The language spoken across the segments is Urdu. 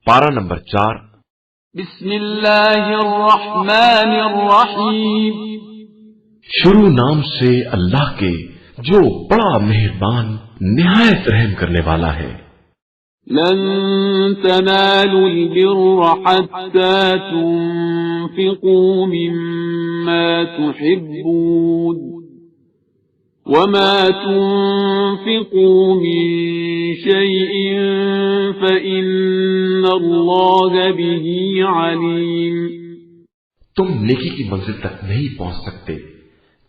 پارہ نمبر 4۔ بسم اللہ الرحمن الرحیم۔ شروع نام سے اللہ کے جو بڑا مہربان نہایت رحم کرنے والا ہے۔ لن تنالوا البر حتى تنفقوا مما تحبون وما تنفقوا من شيء فإن الله به عليم۔ تم نیکی کی منزل تک نہیں پہنچ سکتے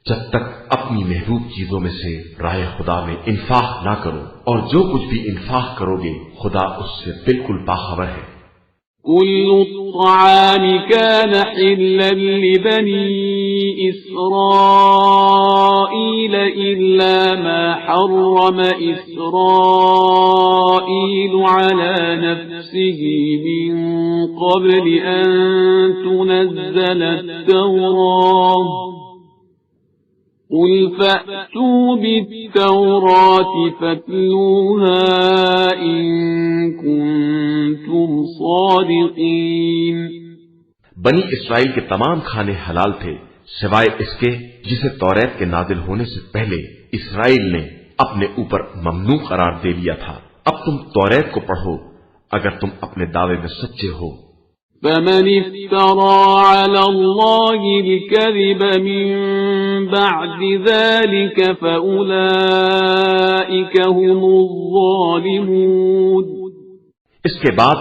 جب تک اپنی محبوب چیزوں میں سے راہ خدا میں انفاق نہ کرو، اور جو کچھ بھی انفاق کرو گے خدا اس سے بالکل باخبر ہے۔ كل الطعام كان حلا لبني إسرائيل إلا ما حرم إسرائيل على نفسه من قبل أن تنزل التوراة قل فأتوا بالتوراة فاتلوها إن كنتم صادقين۔ بنی اسرائیل کے تمام کھانے حلال تھے سوائے اس کے جسے توریت کے نازل ہونے سے پہلے اسرائیل نے اپنے اوپر ممنوع قرار دے لیا تھا۔ اب تم توریت کو پڑھو اگر تم اپنے دعوے میں سچے ہو۔ فمن افترى على الله الكذب من بعد ذلك فأولئك هم الظالمون۔ اس کے بعد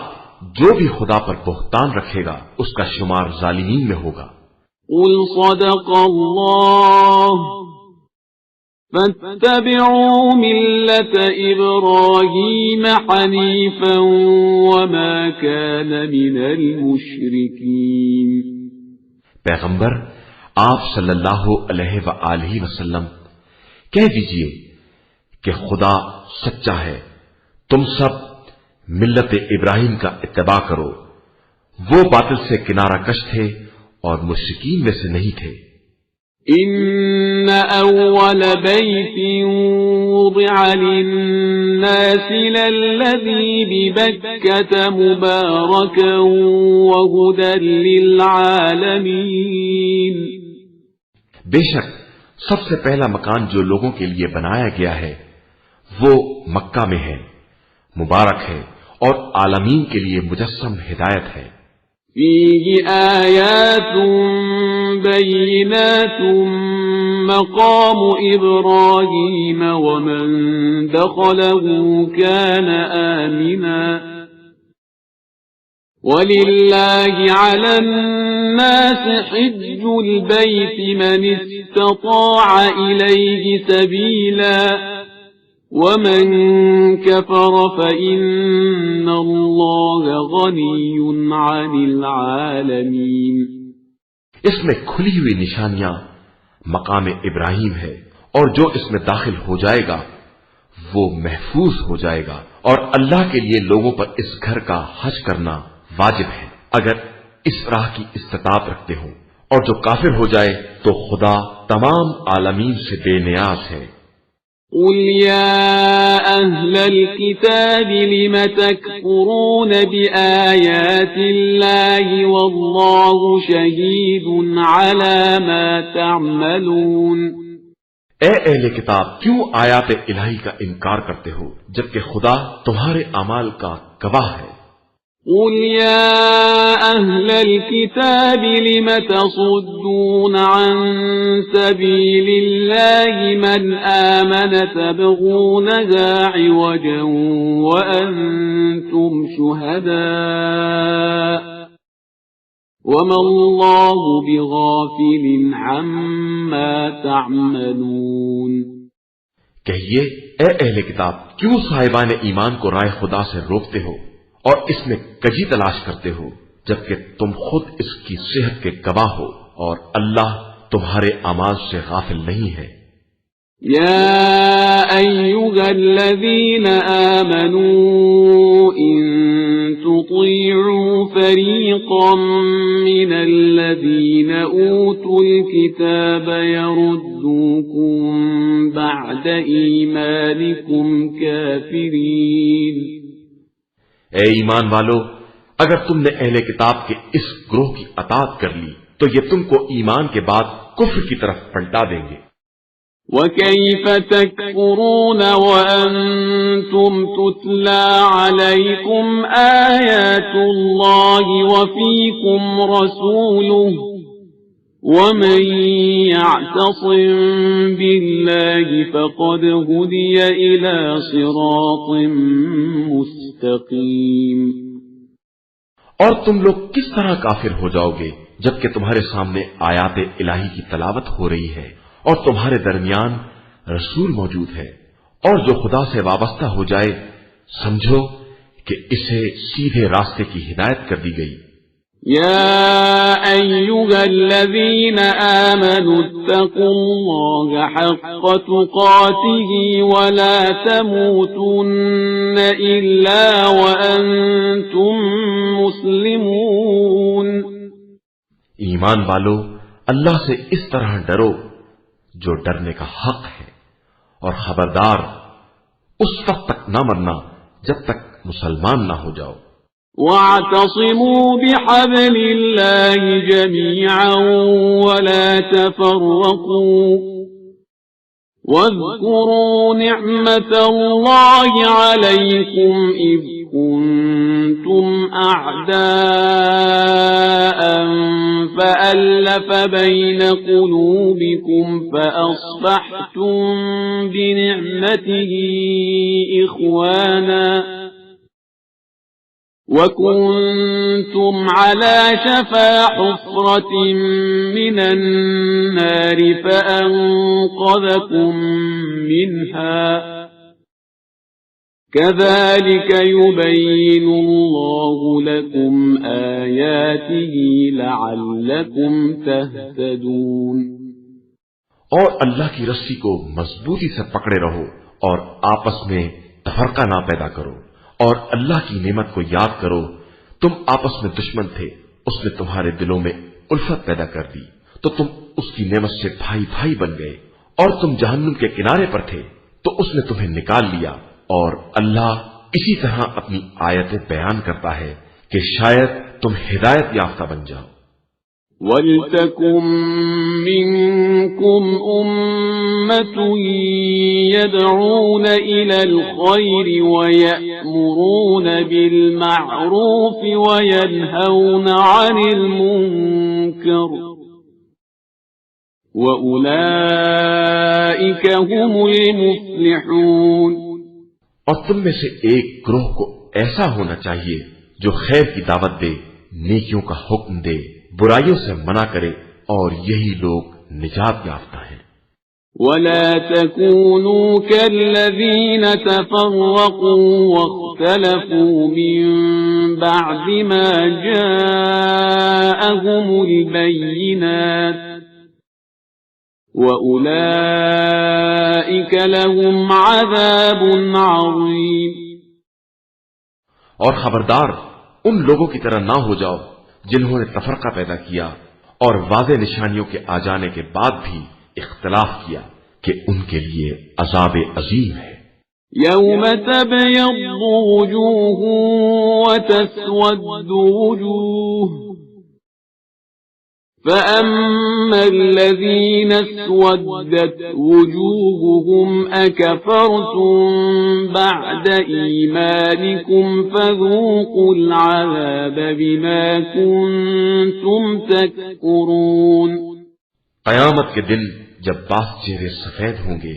جو بھی خدا پر بہتان رکھے گا اس کا شمار ظالمین میں ہوگا۔ قل صدق الله فاتبعوا ملة إبراهيم حنيفا وما كان من المشركين۔ پیغمبر آپ صلی اللہ علیہ وآلہ وسلم کہہ دیجئے کہ خدا سچا ہے، تم سب ملت ابراہیم کا اتباع کرو، وہ باطل سے کنارہ کش تھے اور مشرکین میں سے نہیں تھے۔ إن أول بيت وضع للناس للذي ببكة مباركا وهدى للعالمين۔ بے شک سب سے پہلا مکان جو لوگوں کے لیے بنایا گیا ہے وہ مکہ میں ہے، مبارک ہے اور عالمین کے لیے مجسم ہدایت ہے۔ فيه آيات بينات مقام إبراهيم ومن دخله كان آمنا ولله على الناس حج البيت من استطاع إليه سبيلا ومن كفر فإن الله غني عن العالمين۔ اس میں کھلی ہوئی نشانیاں مقام ابراہیم ہے، اور جو اس میں داخل ہو جائے گا وہ محفوظ ہو جائے گا، اور اللہ کے لیے لوگوں پر اس گھر کا حج کرنا واجب ہے اگر اس راہ کی استطاعت رکھتے ہوں، اور جو کافر ہو جائے تو خدا تمام عالمین سے بے نیاز ہے۔ قل يا أهل الكتاب لم تكفرون بآيات الله والله شهيد على ما تعملون۔ اے اہل کتاب کیوں آیات الہی کا انکار کرتے ہو جبکہ خدا تمہارے اعمال کا گواہ ہے۔ قل يا أهل الكتاب لم تصدون عن سبيل الله من آمن تبغونها عوجا وأنتم شهداء وما الله بغافل عما تعملون۔ کہیے اے اہل کتاب کیوں صاحبان ایمان کو رائے خدا سے روکتے ہو اور اس میں کجی تلاش کرتے ہو جبکہ تم خود اس کی صحت کے گواہ ہو، اور اللہ تمہارے اعمال سے غافل نہیں ہے۔ يا أيها الذين آمنوا إن تطيعوا فريقا من الذين أوتوا الكتاب يردوكم بعد إيمانكم كافرين۔ اے ایمان والو اگر تم نے اہل کتاب کے اس گروہ کی اطاعت کر لی تو یہ تم کو ایمان کے بعد کفر کی طرف پلٹا دیں گے۔ وَكَيْفَ تَكْفُرُونَ وَأَنْتُمْ تُتْلَى عَلَيْكُمْ آيَاتُ اللَّهِ وَفِيكُمْ رَسُولُهُ وَمَنْ يَعْتَصِمْ بِاللَّهِ فَقَدْ هُدِيَ إِلَى صِرَاطٍ مُسْتَقِيمٍ۔ اور تم لوگ کس طرح کافر ہو جاؤ گے جبکہ تمہارے سامنے آیات الہی کی تلاوت ہو رہی ہے اور تمہارے درمیان رسول موجود ہے، اور جو خدا سے وابستہ ہو جائے سمجھو کہ اسے سیدھے راستے کی ہدایت کر دی گئی۔ یا ایھا الذین آمنوا اتقوا اللہ حق تقاتہ ولا تموتن الا وانتم مسلمون۔ ایمان والو، اللہ سے اس طرح ڈرو جو ڈرنے کا حق ہے، اور خبردار اس وقت تک نہ مرنا جب تک مسلمان نہ ہو جاؤ۔ وَاعْتَصِمُوا بِحَبْلِ اللَّهِ جَمِيعًا وَلَا تَفَرَّقُوا وَاذْكُرُوا نِعْمَةَ اللَّهِ عَلَيْكُمْ إِذْ كُنتُمْ أَعْدَاءً فَأَلَّفَ بَيْنَ قُلُوبِكُمْ فَأَصْبَحْتُمْ بِنِعْمَتِهِ إِخْوَانًا وَكُنْتُمْ عَلَى شَفَا حُفْرَةٍ مِّنَ النَّارِ فَأَنقَذَكُم مِّنْهَا كَذَلِكَ يُبَيِّنُ اللَّهُ لَكُمْ آيَاتِهِ لَعَلَّكُمْ تَهْتَدُونَ۔ اور اللہ کی رسی کو مضبوطی سے پکڑے رہو اور آپس میں تفرقہ نہ پیدا کرو، اور اللہ کی نعمت کو یاد کرو۔ تم آپس میں دشمن تھے، اس نے تمہارے دلوں میں الفت پیدا کر دی تو تم اس کی نعمت سے بھائی بھائی بن گئے، اور تم جہنم کے کنارے پر تھے تو اس نے تمہیں نکال لیا۔ اور اللہ اسی طرح اپنی آیتیں بیان کرتا ہے کہ شاید تم ہدایت یافتہ بن جاؤ۔ وَلْتَكُن مِّنكُمْ أُمَّةٌ يَدْعُونَ إِلَى الْخَيْرِ وَيَأْمُرُونَ بِالْمَعْرُوفِ وَيَنْهَوْنَ عَنِ الْمُنكَرِ وَأُولَئِكَ هُمُ الْمُفْلِحُونَ۔ اور تم میں سے ایک گروہ کو ایسا ہونا چاہیے جو خیر کی دعوت دے، نیکیوں کا حکم دے، برائیوں سے منع کرے، اور یہی لوگ نجات یافتہ ہیں۔ وَلَا تَكُونُوا كَالَّذِينَ تَفَرَّقُوا وَاخْتَلَفُوا مِن بَعْدِ مَا جَاءَهُمُ الْبَيِّنَاتُ وَأُولَئِكَ لَهُمْ عَذَابٌ عَظِيمٌ۔ اور خبردار ان لوگوں کی طرح نہ ہو جاؤ جنہوں نے تفرقہ پیدا کیا اور واضح نشانیوں کے آ جانے کے بعد بھی اختلاف کیا کہ ان کے لیے عذاب عظیم ہے۔ يَوْمَ تَبْيَضُّ وُجُوهٌ وَتَسْوَدُّ وُجُوهٌ فَأَمَّا الَّذِينَ اسْوَدَّتْ وُجُوهُهُمْ أَكَفَرْتُمْ بَعْدَ إِيمَانِكُمْ فَذُوقُوا الْعَذَابَ بِمَا كُنتُمْ تَكْفُرُونَ۔ قیامت کے دن جب بعض چہرے سفید ہوں گے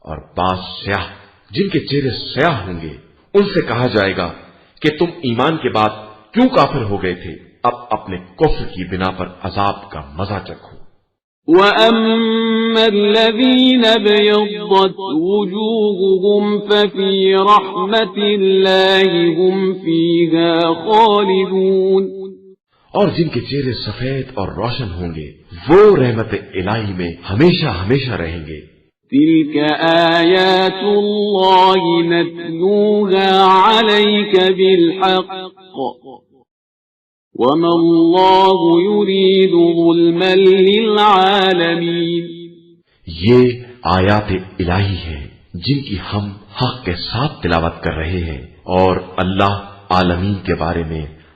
اور بعض سیاہ، جن کے چہرے سیاہ ہوں گے، ان سے کہا جائے گا کہ تم ایمان کے بعد کیوں کافر ہو گئے تھے؟ اب اپنے کفر کی بنا پر عذاب کا مزہ چکھو۔ وَأَمَّا الَّذِينَ ابْيَضَّتْ وُجُوهُهُمْ فَفِي رَحْمَةِ اللَّهِ هُمْ فِيهَا خَالِدُونَ۔ اور جن کے چہرے سفید اور روشن ہوں گے وہ رحمت الہی میں ہمیشہ ہمیشہ رہیں گے۔ تِلْكَ آيَاتُ اللَّهِ نَتْلُوهَا عَلَيْكَ بِالْحَقِّ وَمَا اللَّهُ يُرِيدُ ظُلْمًا لِلْعَالَمِينَ۔ یہ آیات الہی ہیں جن کی ہم حق کے ساتھ تلاوت کر رہے ہیں، اور اللہ عالمین کے بارے میں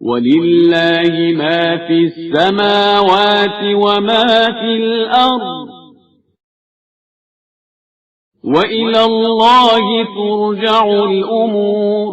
وَلِلَّهِ مَا فِي السَّمَاوَاتِ وَمَا فِي الْأَرْضِ وَإِلَى اللَّهِ تُرْجَعُ الْأُمُورُ۔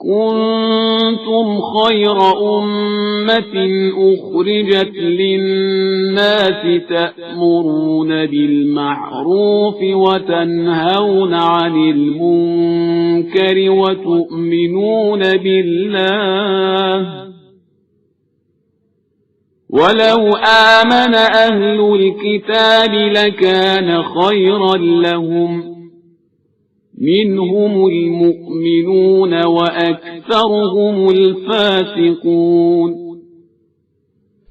كنتم خير أمة أخرجت للناس تأمرون بالمعروف وتنهون عن المنكر وتؤمنون بالله ولو آمن أهل الكتاب لكان خيرا لهم منهم المؤمنون وأكثرهم الفاسقون۔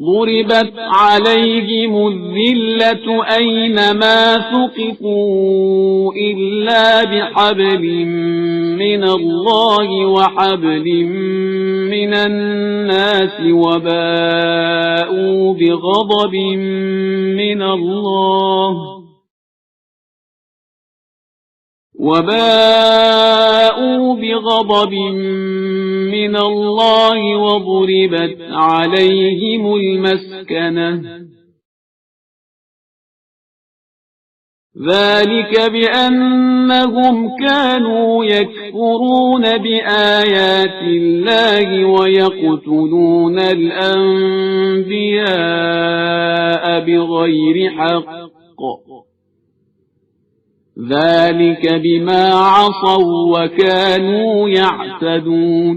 ضربت عليهم الذلة أينما ثقفوا إلا بحبل من الله وحبل من الناس وباءوا بغضب من الله وضربت عليهم المسكنة ذلك بأنهم كانوا يكفرون بآيات الله ويقتلون الأنبياء بغير حق ذلك بما عصوا وكانوا يعتدون۔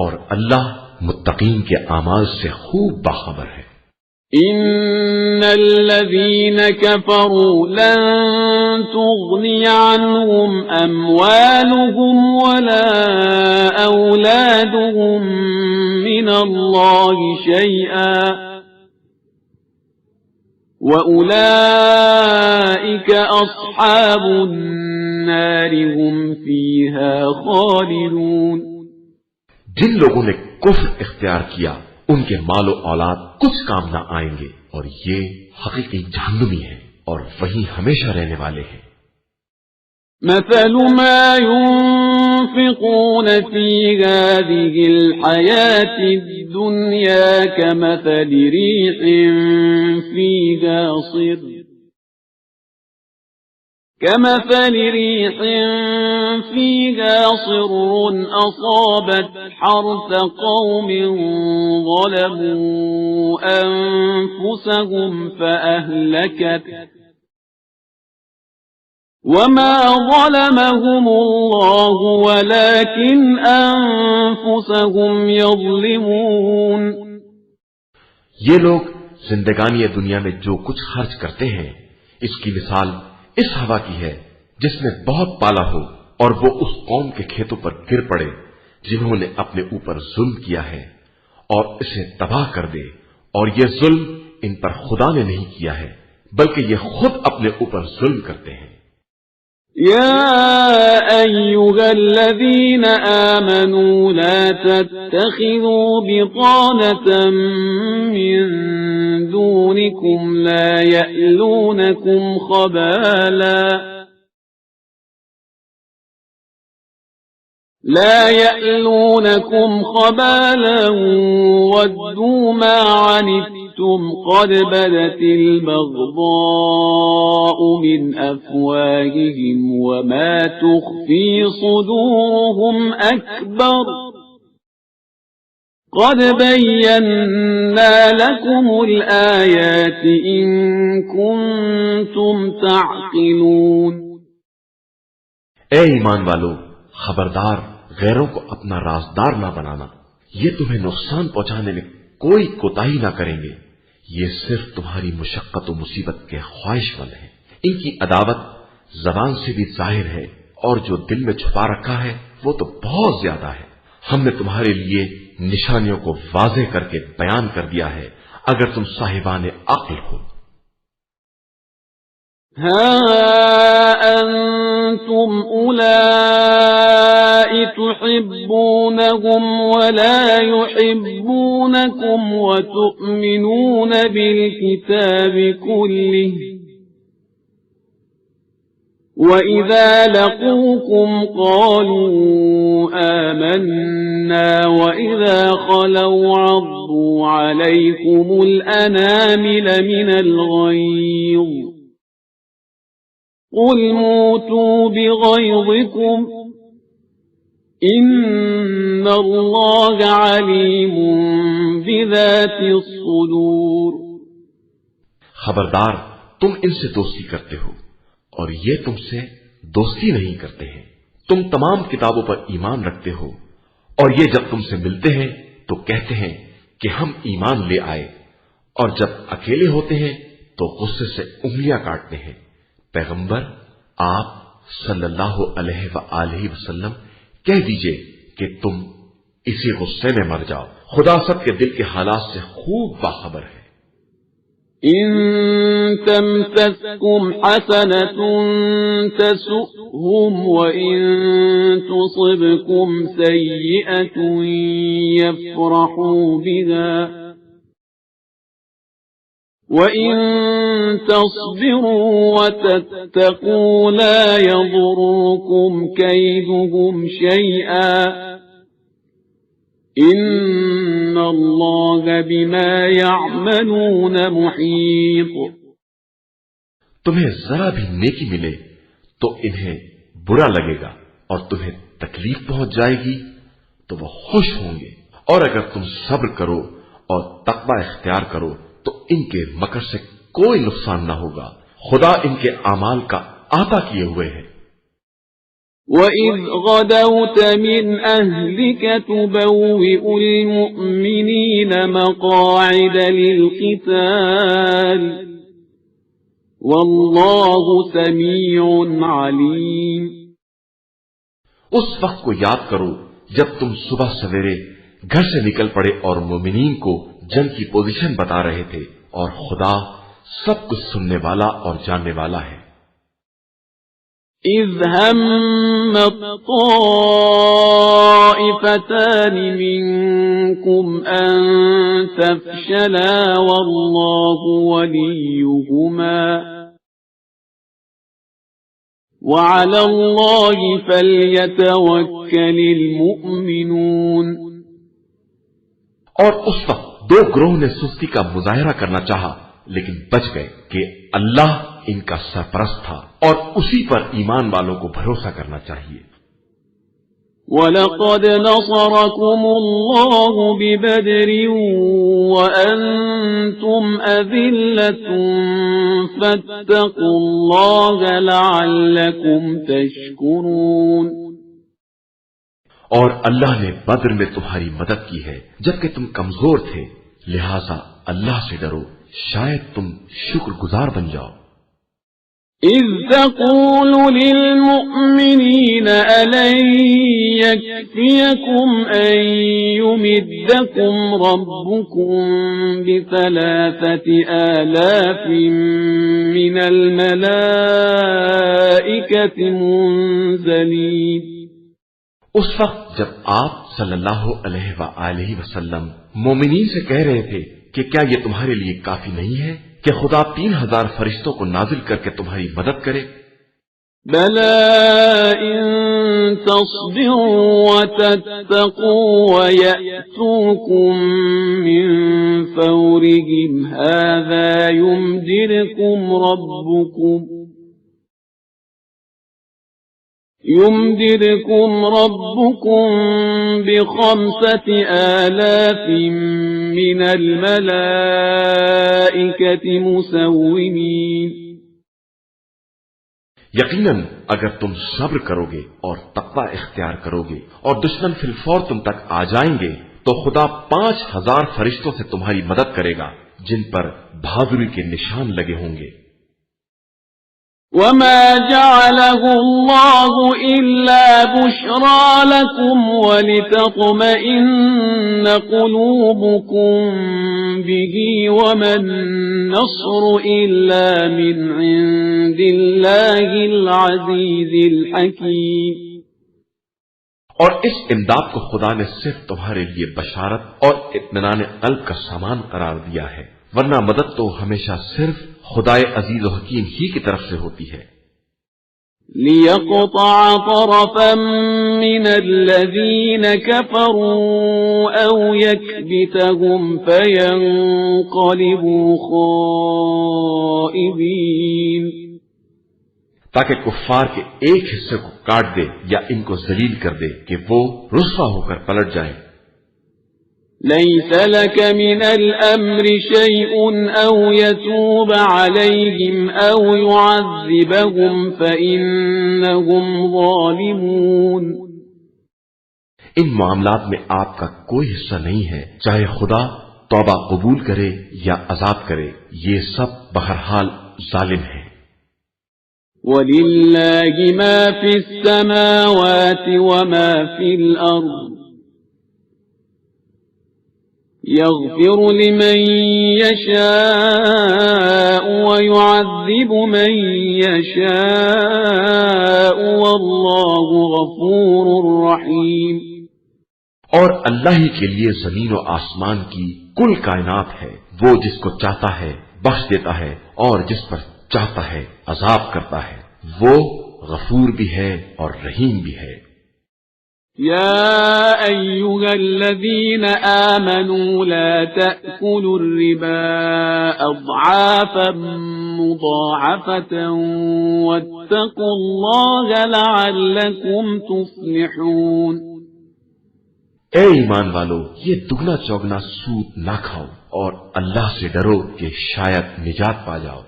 اور اللہ متقین کے اعمال سے خوب باخبر ہے۔ إن الذين كفروا لن تغني عنهم أموالهم ولا أولادهم من الله شيئا وأولئك أصحاب النار هم فيها خالدون۔ جن لوگوں نے کفر اختیار کیا ان کے مال و اولاد کچھ کام نہ آئیں گے اور یہ حقیقی جہنمی ہیں اور وہیں ہمیشہ رہنے والے ہیں۔ مثل ما ينفقون في هذه الحياة الدنيا كمثل ريح فيها صر أصابت حرث قوم ظلموا أنفسهم فأهلكت وما ظلمهم الله ولكن أنفسهم يظلمون۔ یہ لوگ زندگانی دنیا میں جو کچھ خرچ کرتے ہیں اس کی مثال اس ہوا کی ہے جس نے بہت پالا ہو اور وہ اس قوم کے کھیتوں پر گر پڑے جنہوں نے اپنے اوپر ظلم کیا ہے اور اسے تباہ کر دے، اور یہ ظلم ان پر خدا نے نہیں کیا ہے بلکہ یہ خود اپنے اوپر ظلم کرتے ہیں۔ يا أيها الذين آمنوا لا تتخذوا بطانة من دونكم لا يألونكم خبالا ودوا ما عنتم قد بدت البغضاء من أفواههم وما تخفي صدورهم أكبر قد بينا لكم الآيات إن كنتم تعقلون۔ اے ایمان والو، خبردار غیروں کو اپنا رازدار نہ بنانا، یہ تمہیں نقصان پہنچانے میں کوئی کوتاہی نہ کریں گے، یہ صرف تمہاری مشقت و مصیبت کے خواہش مند ہیں۔ ان کی عداوت زبان سے بھی ظاہر ہے اور جو دل میں چھپا رکھا ہے وہ تو بہت زیادہ ہے۔ ہم نے تمہارے لیے نشانیوں کو واضح کر کے بیان کر دیا ہے اگر تم صاحبان عقل ہو۔ ها أنتم أولئك تحبونهم ولا يحبونكم وتؤمنون بالكتاب كله وإذا لقوكم قالوا آمنا وإذا خلوا عضوا عليكم الأنامل من الغيظ قل موتوا بغيظكم إن الله عليم بذات الصدور۔ خبردار، تم ان سے دوستی کرتے ہو اور یہ تم سے دوستی نہیں کرتے ہیں۔ تم تمام کتابوں پر ایمان رکھتے ہو اور یہ جب تم سے ملتے ہیں تو کہتے ہیں کہ ہم ایمان لے آئے، اور جب اکیلے ہوتے ہیں تو غصے سے انگلیاں کاٹتے ہیں۔ پیغمبر آپ صلی اللہ علیہ وآلہ وسلم کہہ دیجئے کہ تم اسی غصے میں مر جاؤ، خدا سب کے دل کے حالات سے خوب باخبر ہے۔ إن تمسسكم حسنة تسؤهم وإن تصبكم سيئة يفرحوا بها وَإِن تَصْبِرُوا وَتَتَّقُوا لَا يَضُرُّكُمْ كَيْدُهُمْ شَيْئًا إِنَّ اللَّهَ بِمَا يَعْمَلُونَ مُحِيطٌ۔ تمہیں ذرا بھی نیکی ملے تو انہیں برا لگے گا، اور تمہیں تکلیف پہنچ جائے گی تو وہ خوش ہوں گے، اور اگر تم صبر کرو اور تقوی اختیار کرو تو ان کے مکر سے کوئی نقصان نہ ہوگا، خدا ان کے اعمال کا احاطہ کیے ہوئے ہے۔ وَإِذْ غَدَوْتَ مِنْ أَهْلِكَ تُبَوِّئُ الْمُؤْمِنِينَ مَقَاعِدَ لِلْقِتَالِ وَاللَّهُ سَمِيعٌ عَلِيمٌ۔ اس وقت کو یاد کرو جب تم صبح سویرے گھر سے نکل پڑے اور مومنین کو جنگ کی پوزیشن بتا رہے تھے، اور خدا سب کچھ سننے والا اور جاننے والا ہے۔ إِذْ هَمَّ الطَّائِفَتَانِ مِنكُمْ أَن تَفْشَلَا وَاللَّهُ وَلِيُّهُمَا وَعَلَى اللَّهِ فَلْيَتَوَكَّلِ الْمُؤْمِنُونَ۔ اور اس وقت دو گروہ نے سستی کا مظاہرہ کرنا چاہا لیکن بچ گئے کہ اللہ ان کا سرپرست تھا اور اسی پر ایمان والوں کو بھروسہ کرنا چاہیے۔ وَلَقَدْ نَصَرَكُمُ اللَّهُ بِبَدْرٍ وَأَنْتُمْ أَذِلَّةٌ فَاتَّقُوا اللَّهَ لَعَلَّكُمْ تَشْكُرُونَ۔ اور اللہ نے بدر میں تمہاری مدد کی ہے جبکہ تم کمزور تھے، لہذا اللہ سے ڈرو، شاید تم شکر گزار بن جاؤ۔ إِذْ تَقُولُ لِلْمُؤْمِنِينَ أَلَنْ يَكْفِيَكُمْ أَنْ يُمِدَّكُمْ رَبُّكُمْ ب3,000 مِّنَ الْمَلَائِكَةِ مُنزَلِينَ۔ اس وقت جب آپ صلی اللہ علیہ وآلہ وسلم مومنین سے کہہ رہے تھے کہ کیا یہ تمہارے لیے کافی نہیں ہے کہ خدا 3,000 فرشتوں کو نازل کر کے تمہاری مدد کرے؟ بَلَىٰ إِن تَصْبِرُوا وَتَتَّقُوا وَيَأْتُوكُم مِّن فَوْرِهِمْ هَٰذَا يُمْدِدْكُمْ رَبُّكُم ب5,000 مِّنَ الْمَلَائِكَةِ مُسَوِّمِينَ۔ یقیناً اگر تم صبر کرو گے اور تقوی اختیار کرو گے اور دشمن فی الفور تم تک آ جائیں گے تو خدا 5,000 فرشتوں سے تمہاری مدد کرے گا جن پر بہادری کے نشان لگے ہوں گے۔ وَمَا جَعَلَهُ اللَّهُ إِلَّا بُشْرَىٰ لَكُمْ وَلِتَطْمَئِنَّ قُلُوبُكُم بِهِ وَمَا النَّصْرُ إِلَّا مِنْ عِندِ اللَّهِ الْعَزِيزِ الْحَكِيمِ۔ اور اس امداد کو خدا نے صرف تمہارے لیے بشارت اور اطمینان قلب کا سامان قرار دیا ہے، ورنہ مدد تو ہمیشہ صرف خدائے عزیز و حکیم ہی کی طرف سے ہوتی ہے۔ لِيَقْطَعَ طَرَفًا مِّنَ الَّذِينَ كَفَرُوا أَوْ يَكْبِتَهُمْ فَيَنقَلِبُوا خَائِبِينَ، تاکہ کفار کے ایک حصے کو کاٹ دے یا ان کو ذلیل کر دے کہ وہ رسوا ہو کر پلٹ جائیں۔ لَيْسَ لَكَ مِنَ الْأَمْرِ شَيْءٌ أَوْ يَتُوبَ عَلَيْهِمْ أَوْ يُعَذِّبَهُمْ فَإِنَّهُمْ ظَالِمُونَ۔ ان معاملات میں آپ کا کوئی حصہ نہیں ہے، چاہے خدا توبہ قبول کرے یا عذاب کرے، یہ سب بہرحال ظالم ہیں۔ وَلِلَّهِ مَا فِي السَّمَاوَاتِ وَمَا فِي الْأَرْضِ يَغْفِرُ لِمَن يَشَاءُ وَيُعَذِّبُ مَن يَشَاءُ وَاللَّهُ غَفُورٌ رَّحِيمٌ۔ اور اللہ ہی کے لیے زمین و آسمان کی کل کائنات ہے، وہ جس کو چاہتا ہے بخش دیتا ہے اور جس پر چاہتا ہے عذاب کرتا ہے، وہ غفور بھی ہے اور رحیم بھی ہے۔ يا أيها الذين آمنوا لا تأكلوا الربا أضعافا مضاعفة واتقوا الله لعلكم تفلحون۔ اے ایمان والو، یہ دگنا چوگنا سود نہ کھاؤ اور اللہ سے ڈرو کہ شاید نجات پا جاؤ۔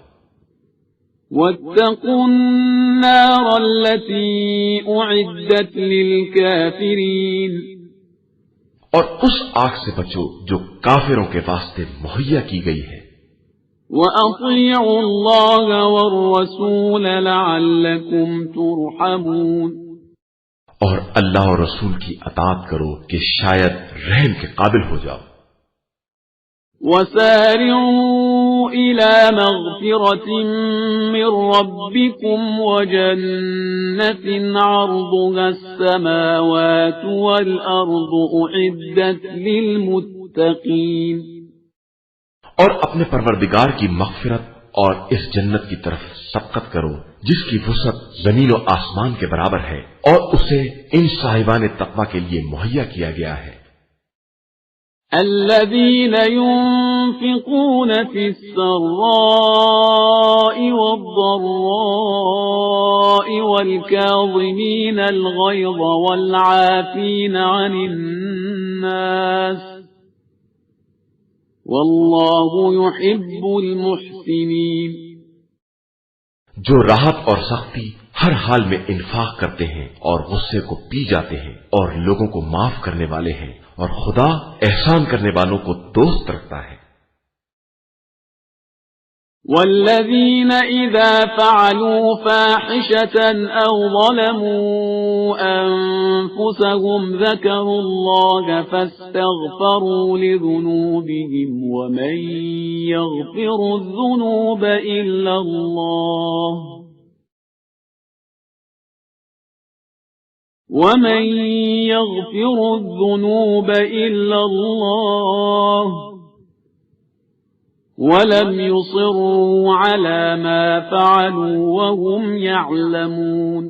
واتقوا النار التي أعدت للكافرين اور اس آگ سے بچو جو کافروں کے واسطے مہیا کی گئی ہے. وأطيعوا الله والرسول لعلكم ترحمون اور اللہ اور رسول کی اطاعت کرو کہ شاید رحم کے قابل ہو جاؤ. وسارعوا إلى مغفرة من ربكم وجنة عرضها السماوات والأرض أعدت للمتقين اور اپنے پروردگار کی مغفرت اور اس جنت کی طرف سبقت کرو جس کی وسعت زمین و آسمان کے برابر ہے اور اسے ان صاحبان تقوی کے لیے مہیا کیا گیا ہے. الذين ينفقون في السراء والضراء والكاظمين الغيظ والعافين عن الناس والله يحب المحسنين جو راحت اور سختی ہر حال میں انفاق کرتے ہیں اور غصے کو پی جاتے ہیں اور لوگوں کو معاف کرنے والے ہیں اور خدا احسان کرنے والوں کو دوست رکھتا ہے. والذين إذا فعلوا فاحشة أو ظلموا أنفسهم ذكروا الله فاستغفروا لذنوبهم ومن يغفر الذنوب إلا الله ومن يغفر الذنوب إلا الله ولم يصروا على ما فعلوا وهم يعلمون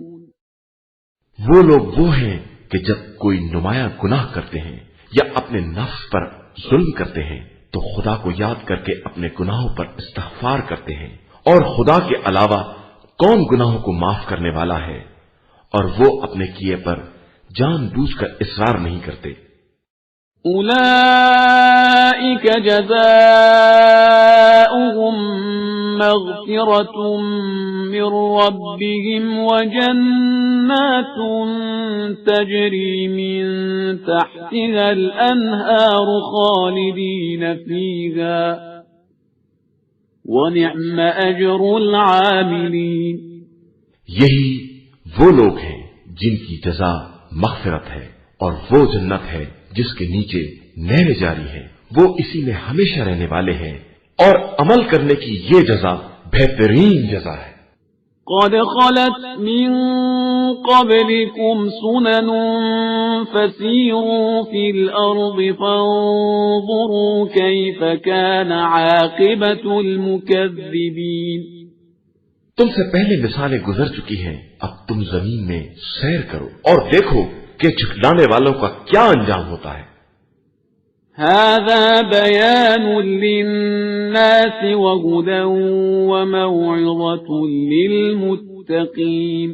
وہ لوگ وہ ہیں کہ جب کوئی نمایاں گناہ کرتے ہیں یا اپنے نفس پر ظلم کرتے ہیں تو خدا کو یاد کر کے اپنے گناہوں پر استغفار کرتے ہیں اور خدا کے علاوہ کون گناہوں کو معاف کرنے والا ہے اور وہ اپنے کیے پر جان بوجھ کر اصرار نہیں کرتے. أولئك جزاؤهم مغفرة من ربهم وجنات تجري من تحتها الأنهار خالدين فيها ونعم أجر العاملين. یہی وہ لوگ ہیں جن کی جزا مغفرت ہے اور وہ جنت ہے جس کے نیچے نہریں جاری ہیں، وہ اسی میں ہمیشہ رہنے والے ہیں اور عمل کرنے کی یہ جزا بہترین جزا ہے. قد خلت من قبلكم سنن فسيروا في الأرض فانظروا كيف كان عاقبة المكذبين. تم سے پہلے مثالیں گزر چکی ہیں، اب تم زمین میں سیر کرو اور دیکھو کہ جھٹلانے والوں کا کیا انجام ہوتا ہے. هذا بيان للناس وهدى وموعظة للمتقين.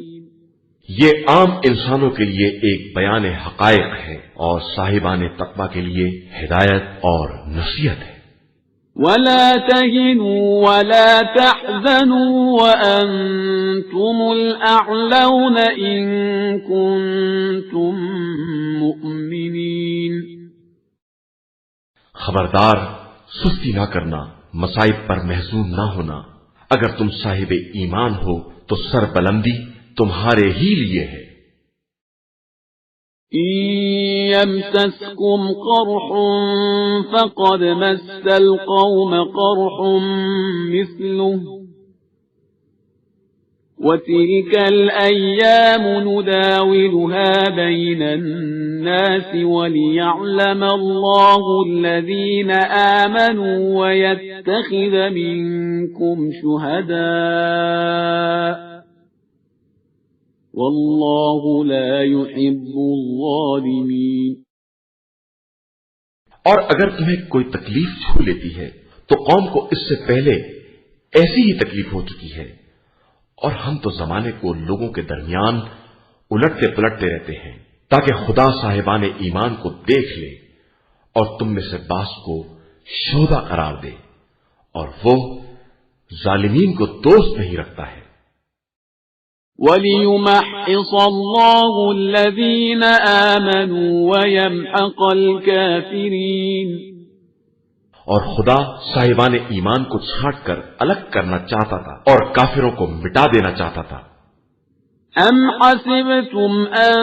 یہ عام انسانوں کے لیے ایک بیان حقائق ہے اور صاحبان تقوی کے لیے ہدایت اور نصیحت ہے. ولا تهنوا ولا تحزنوا وأنتم الأعلون إن كنتم مؤمنين. خبردار سستی نہ کرنا، مصائب پر محزون نہ ہونا. اگر تم صاحب ایمان ہو تو سر بلندی تمہارے ہی لیے ہے. يمسسكم قرح فقد مس القوم قرح مثله وتلك الأيام نداولها بين الناس وليعلم الله الذين آمنوا ويتخذ منكم شهداء واللہ لا يحب الظالمین. اور اگر تمہیں کوئی تکلیف چھو لیتی ہے تو قوم کو اس سے پہلے ایسی ہی تکلیف ہو چکی ہے، اور ہم تو زمانے کو لوگوں کے درمیان الٹتے پلٹتے رہتے ہیں تاکہ خدا صاحبان ایمان کو دیکھ لے اور تم میں سے بعض کو شہدا قرار دے، اور وہ ظالمین کو دوست نہیں رکھتا ہے۔ وَلِيُمَحِّصَ اللَّهُ الَّذِينَ آمَنُوا وَيَمْحَقَ الْكَافِرِينَ، اور خدا صاحبان ایمان کو چھانٹ کر الگ کرنا چاہتا تھا اور کافروں کو مٹا دینا چاہتا تھا۔ أَمْ حَسِبْتُمْ أَن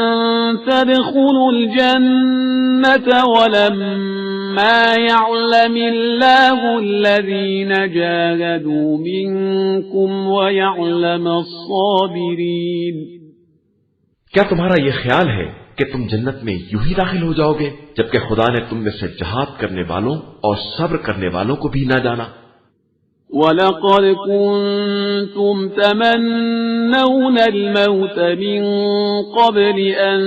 تَدْخُلُوا الْجَنَّةَ وَلَمَّا يَعْلَمِ اللَّهُ الَّذِينَ جَاهَدُوا مِنكُمْ وَيَعْلَمَ الصَّابِرِينَ، کیا تمہارا یہ خیال ہے کہ تم جنت میں یوں ہی داخل ہو جاؤ گے جبکہ خدا نے تم میں سے جہاد کرنے والوں اور صبر کرنے والوں کو بھی نہ جانا؟ وَلَقَدْ كُنْتُمْ تَمَنَّوْنَ الْمَوْتَ مِنْ قَبْلِ أَنْ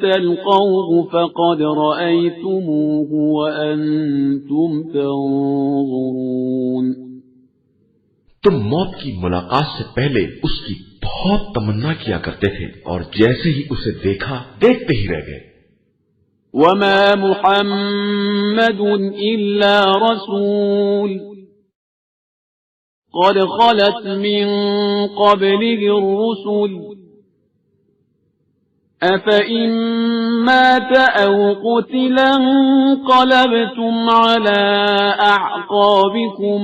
تَلْقَوْهُ فَقَدْ رَأَيْتُمُوهُ وَأَنْتُمْ تَنْظُرُونَ، تم موت کی ملاقات سے پہلے اس کی بہت تمنا کیا کرتے تھے اور جیسے ہی اسے دیکھا دیکھتے ہی رہ گئے۔ وَمَا مُحَمَّدٌ إِلَّا رَسُولٌ قَدْ خَلَتْ مِن قَبْلِهِ الرُّسُلُ أَفَإِن مَّاتَ أَوْ قُتِلَ انقَلَبْتُمْ عَلَىٰ أَعْقَابِكُمْ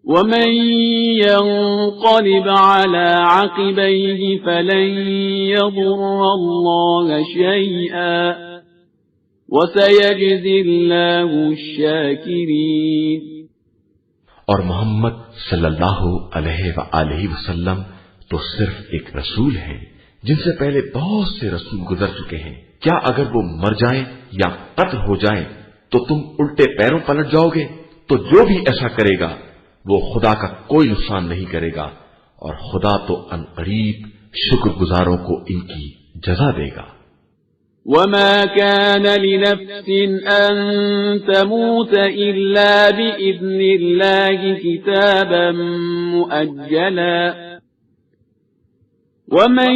وَمَن يَنقَلِبْ عَلَىٰ عَقِبَيْهِ فَلَن يَضُرَّ اللَّهَ شَيْئًا وَسَيَجْزِي اللَّهُ الشَّاكِرِينَ۔ اور محمد صلی اللہ علیہ وآلہ وسلم تو صرف ایک رسول ہیں جن سے پہلے بہت سے رسول گزر چکے ہیں۔ کیا اگر وہ مر جائیں یا قتل ہو جائیں تو تم الٹے پیروں پلٹ جاؤ گے؟ تو جو بھی ایسا کرے گا وہ خدا کا کوئی نقصان نہیں کرے گا، اور خدا تو ان قریب شکر گزاروں کو ان کی جزا دے گا۔ وَمَا كَانَ لِنَفْسٍ أَن تَمُوتَ إِلَّا بِإِذْنِ اللَّهِ كِتَابًا مُؤَجَّلًا وَمَن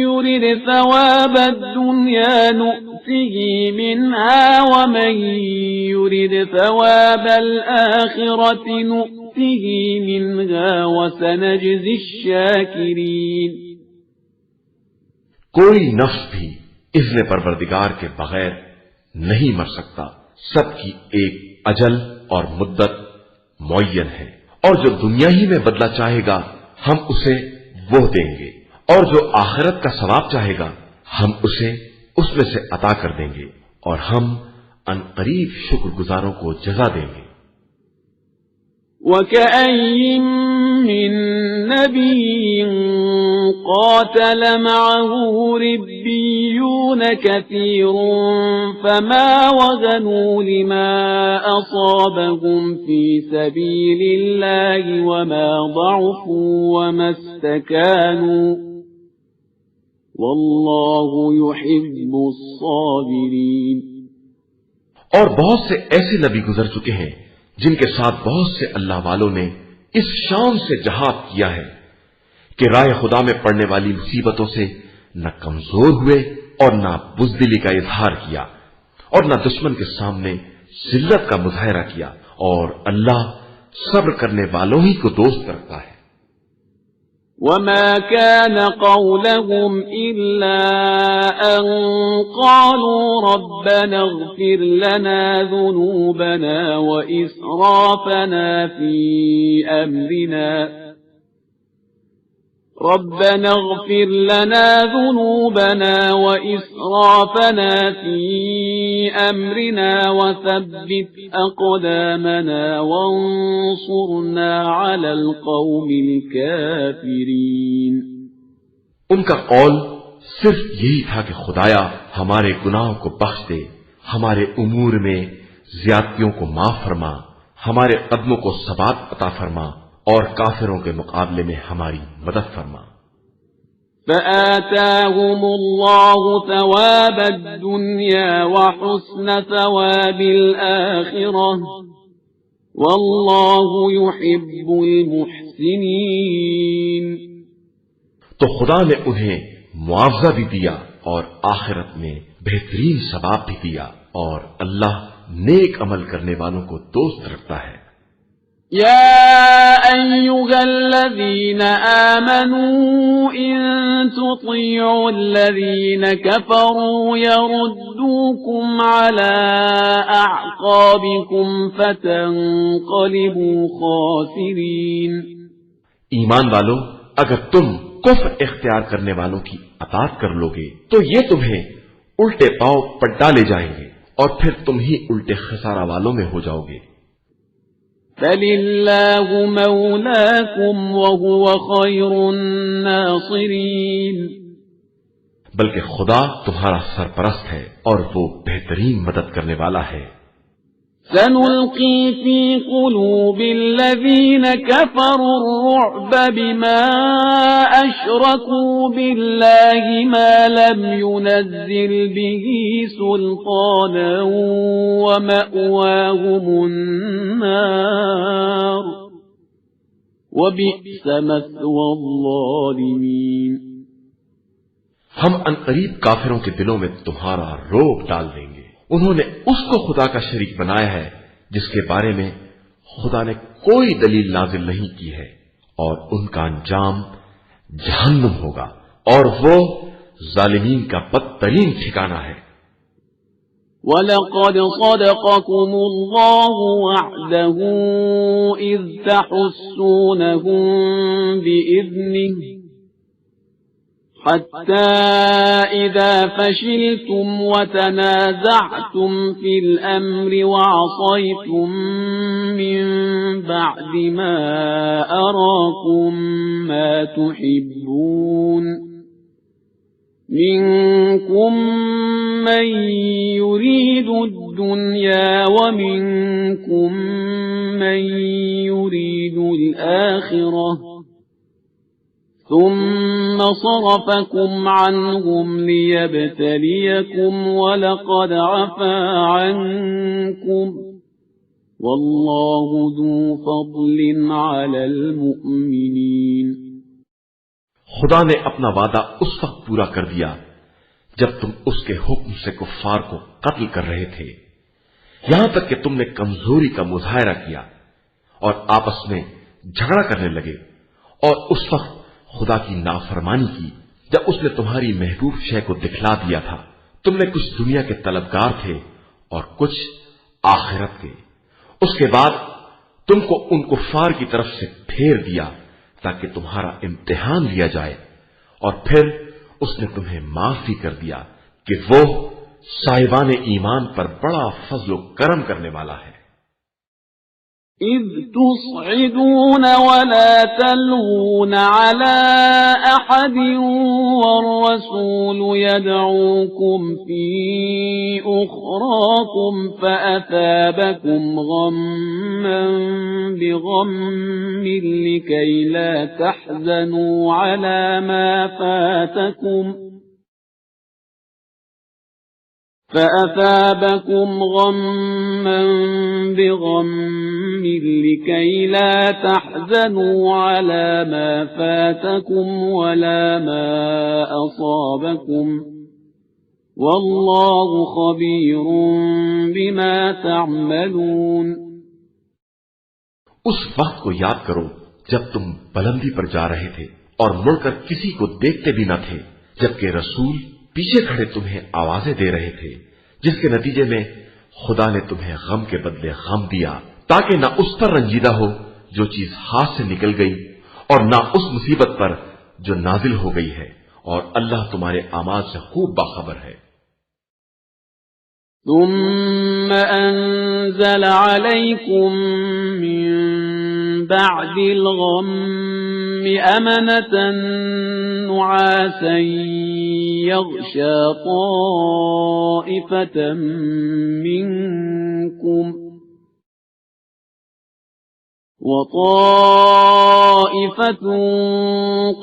يُرِدْ ثَوَابَ الدُّنْيَا نُؤْتِهِ مِنْهَا وَمَن يُرِدْ ثَوَابَ الْآخِرَةِ نُؤْتِهِ مِنْهَا وَسَنَجْزِي الشَّاكِرِينَ۔ کوئی نفس بھی اذن پروردگار کے بغیر نہیں مر سکتا، سب کی ایک اجل اور مدت معین ہے، اور جو دنیا ہی میں بدلہ چاہے گا ہم اسے وہ دیں گے، اور جو آخرت کا ثواب چاہے گا ہم اسے اس میں سے عطا کر دیں گے، اور ہم ان قریب شکر گزاروں کو جزا دیں گے۔ وَكَأَيِّن مِّن نَّبِيٍّ قَاتَلَ مَعَهُ رِبِّيُّونَ كَثِيرٌ فَمَا وَهَنُوا لِمَا أَصَابَهُمْ فِي سَبِيلِ اللَّهِ وَمَا ضَعُفُوا وَمَا اسْتَكَانُوا وَاللَّهُ يُحِبُّ الصَّابِرِينَ۔ اور بہت سے ایسے نبی گزر چکے ہیں جن کے ساتھ بہت سے اللہ والوں نے اس شان سے جہاد کیا ہے کہ راہ خدا میں پڑنے والی مصیبتوں سے نہ کمزور ہوئے اور نہ بزدلی کا اظہار کیا اور نہ دشمن کے سامنے ذلت کا مظاہرہ کیا، اور اللہ صبر کرنے والوں ہی کو دوست رکھتا ہے۔ وَمَا كَانَ قَوْلَهُمْ إِلَّا أَن قَالُوا رَبَّنَا اغْفِرْ لَنَا ذُنُوبَنَا وَإِسْرَافَنَا فِي أَمْرِنَا رَبَّنَا اغْفِرْ لَنَا ذُنُوبَنَا وَإِسْرَافَنَا فِي أَمْرِنَا وَثَبِّتْ أَقْدَامَنَا وَانصُرْنَا عَلَى الْقَوْمِ الْكَافِرِينَ۔ ان کا قول صرف یہی تھا کہ خدایا ہمارے گناہوں کو بخش دے، ہمارے امور میں زیادتیوں کو معاف فرما، ہمارے قدموں کو ثبات عطا فرما، اور کافروں کے مقابلے میں ہماری مدد فرما۔ فآتاهم الله ثواب الدنيا وحسن ثواب الآخرة والله يحب المحسنين۔ تو خدا نے انہیں معاوضہ بھی دیا اور آخرت میں بہترین ثواب بھی دیا، اور اللہ نیک عمل کرنے والوں کو دوست رکھتا ہے۔ يا أيها الذين آمنوا إن تطيعوا الذين كفروا يردوكم على أعقابكم فتنقلبوا خاسرين. ایمان والو، اگر تم کفر اختیار کرنے والوں کی اطاعت کر لو گے تو یہ تمہیں الٹے پاؤں پلٹا لے جائیں گے اور پھر تم ہی الٹے خسارہ والوں میں ہو جاؤ گے. فَلِلَّهُ مَوْلَاكُمْ وَهُوَ خَيْرُ النَّاصِرِينَ. بلکہ خدا تمہارا سرپرست ہے اور وہ بہترین مدد کرنے والا ہے. سَنُلْقِي فِي قُلُوبِ الَّذِينَ كَفَرُوا الرُّعْبَ بِمَا أَشْرَكُوا بِاللَّهِ مَا لَمْ يُنَزِّلْ بِهِ سُلْطَانًا وَمَأْوَاهُمُ النَّارُ وَبِئْسَ مَثْوَى الظَّالِمِينَ. ہم عنقریب کافروں کے دلوں میں تمہارا رعب ڈال دیں گے. انہوں نے اس کو خدا کا شریک بنایا ہے جس کے بارے میں خدا نے کوئی دلیل نازل نہیں کی ہے، اور ان کا انجام جہنم ہوگا اور وہ ظالمین کا بدترین ٹھکانہ ہے. وَلَقَدْ صَدَقَكُمُ اللَّهُ وَعْدَهُ إِذْ تَحُسُّونَهُم بِإِذْنِهِ حَتَّى إِذَا فَشِلْتُمْ وَتَنَازَعْتُمْ فِي الْأَمْرِ وَعَصَيْتُمْ مِنْ بَعْدِ مَا أَرَاكُمْ مَا تُحِبُّونَ مِنْكُمْ مَنْ يُرِيدُ الدُّنْيَا وَمِنْكُمْ مَنْ يُرِيدُ الْآخِرَةَ ثُمَّ صَرَفَكُمْ عَنْهُمْ لِيَبْتَلِيَكُمْ وَلَقَدْ عَفَا عَنْكُمْ وَاللَّهُ ذُو فَضْلٍ عَلَى الْمُؤْمِنِينَ. خدا نے اپنا وعدہ اس وقت پورا کر دیا جب تم اس کے حکم سے کفار کو قتل کر رہے تھے، یہاں تک کہ تم نے کمزوری کا مظاہرہ کیا اور آپس میں جھگڑا کرنے لگے، اور اس وقت خدا کی نافرمانی کی جب اس نے تمہاری محبوب شے کو دکھلا دیا تھا. تم نے کچھ دنیا کے طلبگار تھے اور کچھ آخرت کے. اس کے بعد تم کو ان کفار کی طرف سے پھیر دیا تاکہ تمہارا امتحان لیا جائے، اور پھر اس نے تمہیں معاف بھی کر دیا کہ وہ صاحبان ایمان پر بڑا فضل و کرم کرنے والا ہے. إِذْ تُصْعِدُونَ وَلَا تَلْوُونَ عَلَى أَحَدٍ وَالرَّسُولُ يَدْعُوكُمْ فِي أُخْرَاكُمْ فَأَثَابَكُمْ غَمًّا بِغَمٍّ لِكَيْ لَا تَحْزَنُوا عَلَى مَا فَاتَكُمْ فَأَثَابَكُمْ غَمًّا بِغَمٍّ لِكَيْ لَا تَحْزَنُوا عَلَى مَا فَاتَكُمْ وَلَا مَا أَصَابَكُمْ وَاللَّهُ خَبِيرٌ بِمَا تَعْمَلُونَ. اس وقت کو یاد کرو جب تم بلندی پر جا رہے تھے اور مڑ کر کسی کو دیکھتے بھی نہ تھے، جبکہ رسول پیچھے کھڑے تمہیں آوازیں دے رہے تھے، جس کے نتیجے میں خدا نے تمہیں غم کے بدلے غم دیا تاکہ نہ اس پر رنجیدہ ہو جو چیز ہاتھ سے نکل گئی اور نہ اس مصیبت پر جو نازل ہو گئی ہے، اور اللہ تمہارے اعمال سے خوب باخبر ہے. ثم أنزل عليكم من بعد الغم أمنة نعاسا يغشى طائفة منكم وطائفة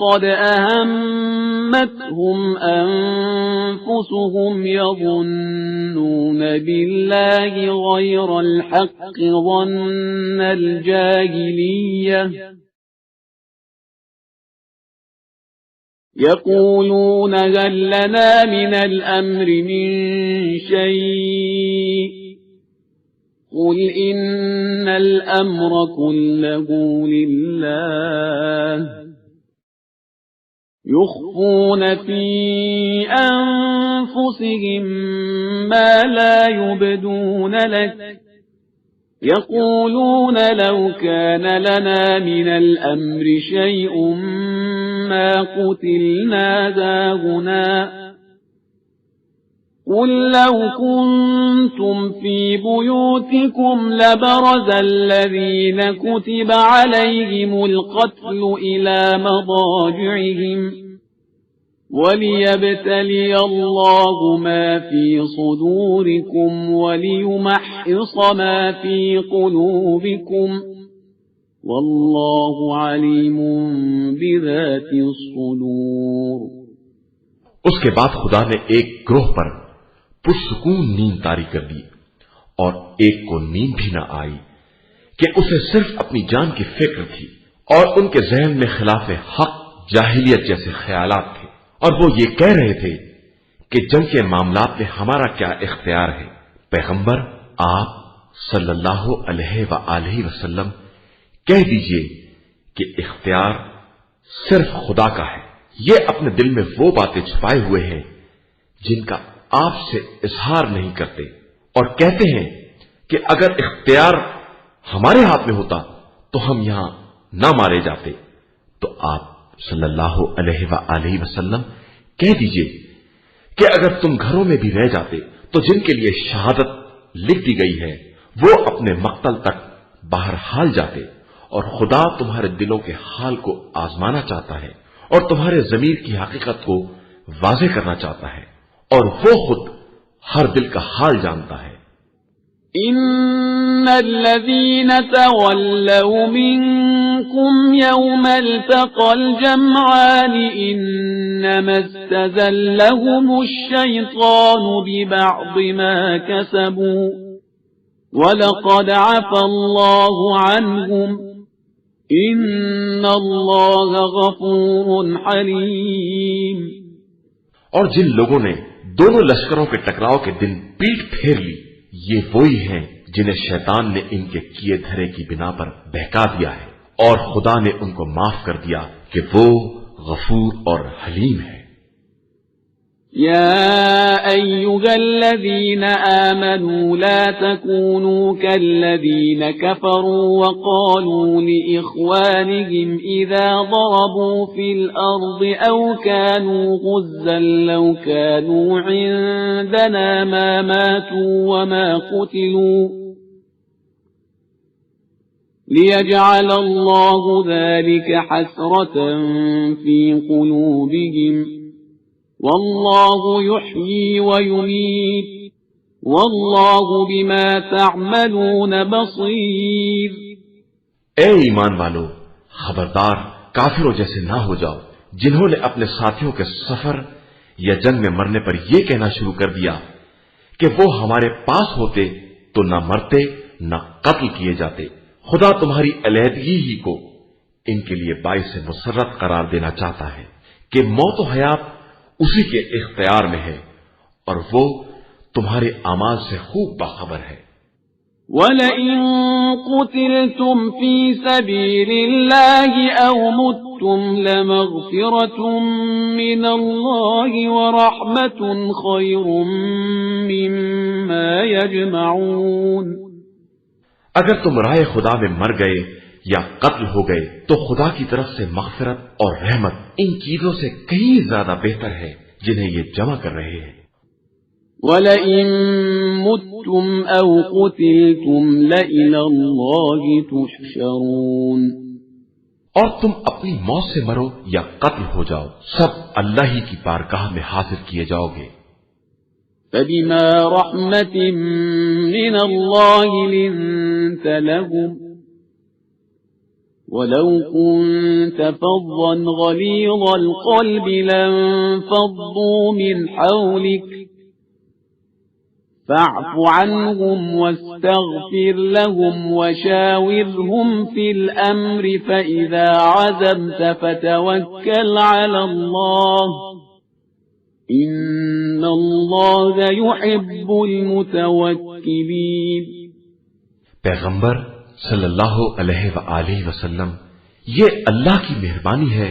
قد أهمتهم أنفسهم يظنون بالله غير الحق ظن الجاهلية يقولون هل لنا من الأمر من شيء قل إن الأمر كله لله يخفون في أنفسهم ما لا يبدون لك يقولون لو كان لنا من الأمر شيء ما قتلنا هاهنا قل لو كنتم في بيوتكم لبرز الذين كتب عليهم القتل إلى مضاجعهم وليبتلي الله ما في صدوركم وليمحص ما في قلوبكم والله عليم بذات الصدور۔ اس کے بعد خدا نے ایک گروہ پر پرسکون نیند طاری کر دی اور ایک کو نیند بھی نہ آئی کہ اسے صرف اپنی جان کی فکر تھی اور ان کے ذہن میں خلاف حق جاہلیت جیسے خیالات تھے اور وہ یہ کہہ رہے تھے کہ جنگ کے معاملات میں ہمارا کیا اختیار ہے۔ پیغمبر آپ صلی اللہ علیہ وآلہ وسلم کہہ دیجئے کہ اختیار صرف خدا کا ہے، یہ اپنے دل میں وہ باتیں چھپائے ہوئے ہیں جن کا آپ سے اظہار نہیں کرتے اور کہتے ہیں کہ اگر اختیار ہمارے ہاتھ میں ہوتا تو ہم یہاں نہ مارے جاتے۔ تو آپ صلی اللہ علیہ وآلہ وسلم کہہ دیجئے کہ اگر تم گھروں میں بھی رہ جاتے تو جن کے لیے شہادت لکھ دی گئی ہے وہ اپنے مقتل تک باہر حال جاتے، اور خدا تمہارے دلوں کے حال کو آزمانا چاہتا ہے اور تمہارے ضمیر کی حقیقت کو واضح کرنا چاہتا ہے، اور وہ خود ہر دل کا حال جانتا ہے۔ ان الذين تولوا منكم يوم التقى الجمعان انما استزلهم الشيطان ببعض ما كسبوا ولقد عفى الله عنهم ان الله غفور حليم۔ اور جن لوگوں نے دونوں لشکروں کے ٹکراؤ کے دن پیٹ پھیر لی یہ وہی ہیں جنہیں شیطان نے ان کے کیے دھرے کی بنا پر بہکا دیا ہے، اور خدا نے ان کو معاف کر دیا کہ وہ غفور اور حلیم ہے۔ يا أيها الذين آمنوا لا تكونوا كالذين كفروا وقالوا لإخوانهم إذا ضربوا في الأرض أو كانوا غزا لو كانوا عندنا ما ماتوا وما قتلوا ليجعل الله ذلك حسرة في قلوبهم والله يحيي ويميت والله بما تعملون بصير۔ اے ایمان والو، خبردار کافروں جیسے نہ ہو جاؤ جنہوں نے اپنے ساتھیوں کے سفر یا جنگ میں مرنے پر یہ کہنا شروع کر دیا کہ وہ ہمارے پاس ہوتے تو نہ مرتے نہ قتل کیے جاتے۔ خدا تمہاری علیحدگی ہی کو ان کے لیے باعث مسرت قرار دینا چاہتا ہے کہ موت و حیات اسی کے اختیار میں ہے اور وہ تمہارے اعمال سے خوب باخبر ہے۔ وَلَئِن قُتِلْتُمْ فِي سَبِيلِ اللَّهِ أَوْ مُتُّمْ لَمَغْفِرَةٌ مِّنَ اللَّهِ وَرَحْمَةٌ خَيْرٌ مِّمَّا يَجْمَعُونَ۔ اگر تم رائے خدا میں مر گئے یا قتل ہو گئے تو خدا کی طرف سے مغفرت اور رحمت ان چیزوں سے کہیں زیادہ بہتر ہے جنہیں یہ جمع کر رہے ہیں۔ وَلَئِن مُتُّمْ أَوْ قُتِلْتُمْ لَإِلَى اللَّهِ تُحْشَرُونَ۔ اور تم اپنی موت سے مرو یا قتل ہو جاؤ سب اللہ ہی کی بارگاہ میں حاضر کیے جاؤ گے۔ فَبِمَا رَحْمَةٍ مِّنَ اللَّهِ لِنتَ لَهُمْ وَلَوْ كُنْتَ فَظًّا غَلِيظَ الْقَلْبِ لَانفَضُّوا مِنْ حَوْلِكَ فَاعْفُ عَنْهُمْ وَاسْتَغْفِرْ لَهُمْ وَشَاوِرْهُمْ فِي الْأَمْرِ فَإِذَا عَزَمْتَ فَتَوَكَّلْ عَلَى اللَّهِ إِنَّ اللَّهَ يُحِبُّ الْمُتَوَكِّلِينَ۔ پیغمبر صلی اللہ علیہ وآلہ وسلم، یہ اللہ کی مہربانی ہے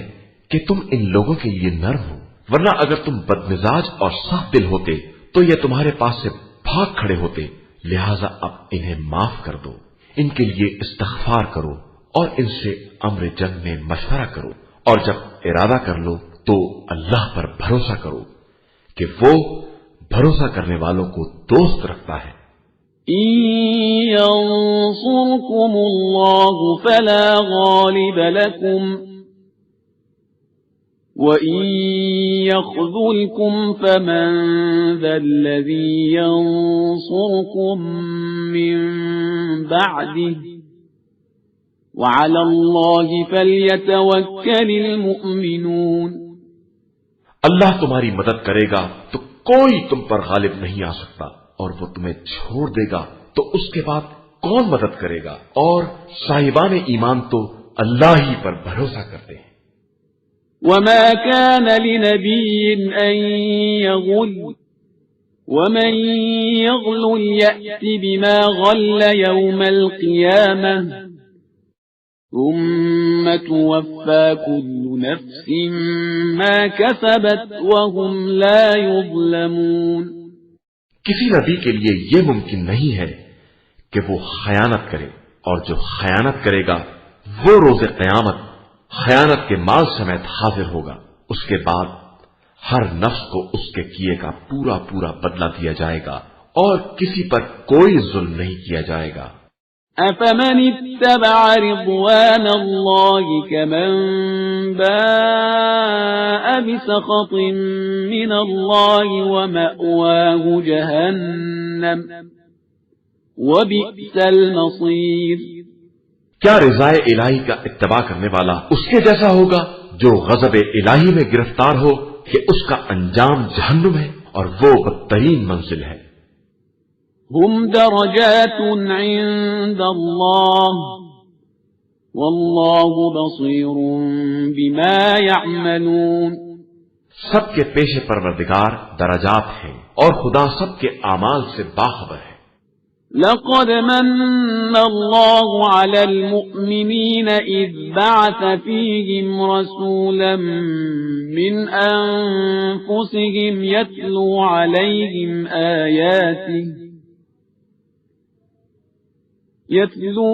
کہ تم ان لوگوں کے لیے نرم ہو، ورنہ اگر تم بدمزاج اور سخت دل ہوتے تو یہ تمہارے پاس سے بھاگ کھڑے ہوتے، لہذا اب انہیں معاف کر دو، ان کے لیے استغفار کرو اور ان سے امر جنگ میں مشورہ کرو، اور جب ارادہ کر لو تو اللہ پر بھروسہ کرو کہ وہ بھروسہ کرنے والوں کو دوست رکھتا ہے۔ إن ينصركم الله فلا غالب لكم وإن يخذلكم فمن ذا الذي ينصركم من بعده وعلى الله فليتوكل المؤمنون۔ اللہ تمہاری مدد کرے گا تو کوئی تم پر غالب نہیں آ سکتا، اور وہ تمہیں چھوڑ دے گا تو اس کے بعد کون مدد کرے گا، اور صاحبان ایمان تو اللہ ہی پر بھروسہ کرتے ہیں۔ وما كان لنبي أن يغل ومن يغل يأت بما غل يوم القيامة ثم توفى كل نفس ما كسبت وهم لا يظلمون۔ کسی نبی کے لیے یہ ممکن نہیں ہے کہ وہ خیانت کرے، اور جو خیانت کرے گا وہ روز قیامت خیانت کے مال سمیت حاضر ہوگا، اس کے بعد ہر نفس کو اس کے کیے کا پورا پورا بدلہ دیا جائے گا، اور کسی پر کوئی ظلم نہیں کیا جائے گا۔ أفمن اتبع رضوان الله كمن باء بسخط من الله ومأواه جهنم وبئس المصير۔ کیا رضائے الہی کا اتباع کرنے والا اس کے جیسا ہوگا جو غضب الہی میں گرفتار ہو کہ اس کا انجام جہنم ہے اور وہ بدترین منزل ہے۔ هم درجات عند الله والله بصير بما يعملون۔ سب کے پیش پروردگار درجات ہیں اور خدا سب کے اعمال سے باخبر ہے۔ لقد من الله على المؤمنين إذ بعث فيهم رسولا من أنفسهم يتلو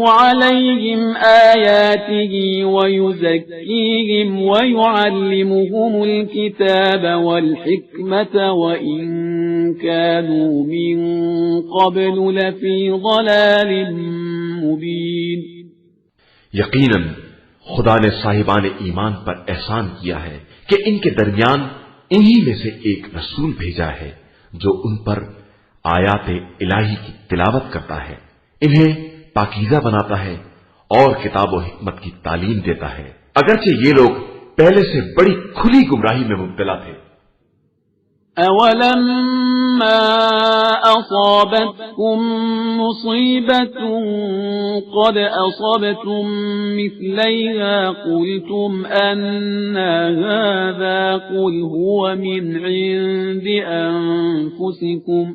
عليهم آياته ويزكيهم ويعلمهم الكتاب والحكمة وإن كانوا من قبل لفي ضلال مبين۔ یقیناً خدا نے صاحبان ایمان پر احسان کیا ہے کہ ان کے درمیان انہی میں سے ایک رسول بھیجا ہے جو ان پر آیات الہی کی تلاوت کرتا ہے، انہیں پاکیزہ بناتا ہے اور کتاب و حکمت کی تعلیم دیتا ہے، اگرچہ یہ لوگ پہلے سے بڑی کھلی گمراہی میں مبتلا تھے۔ أَوَلَمَّا أَصَابَتْكُم مُّصِيبَةٌ قَدْ أَصَبْتُم مِّثْلَيْهَا قُلْتُمْ أَنَّىٰ هَٰذَا قُلْ هُوَ مِنْ عِندِ أَنفُسِكُمْ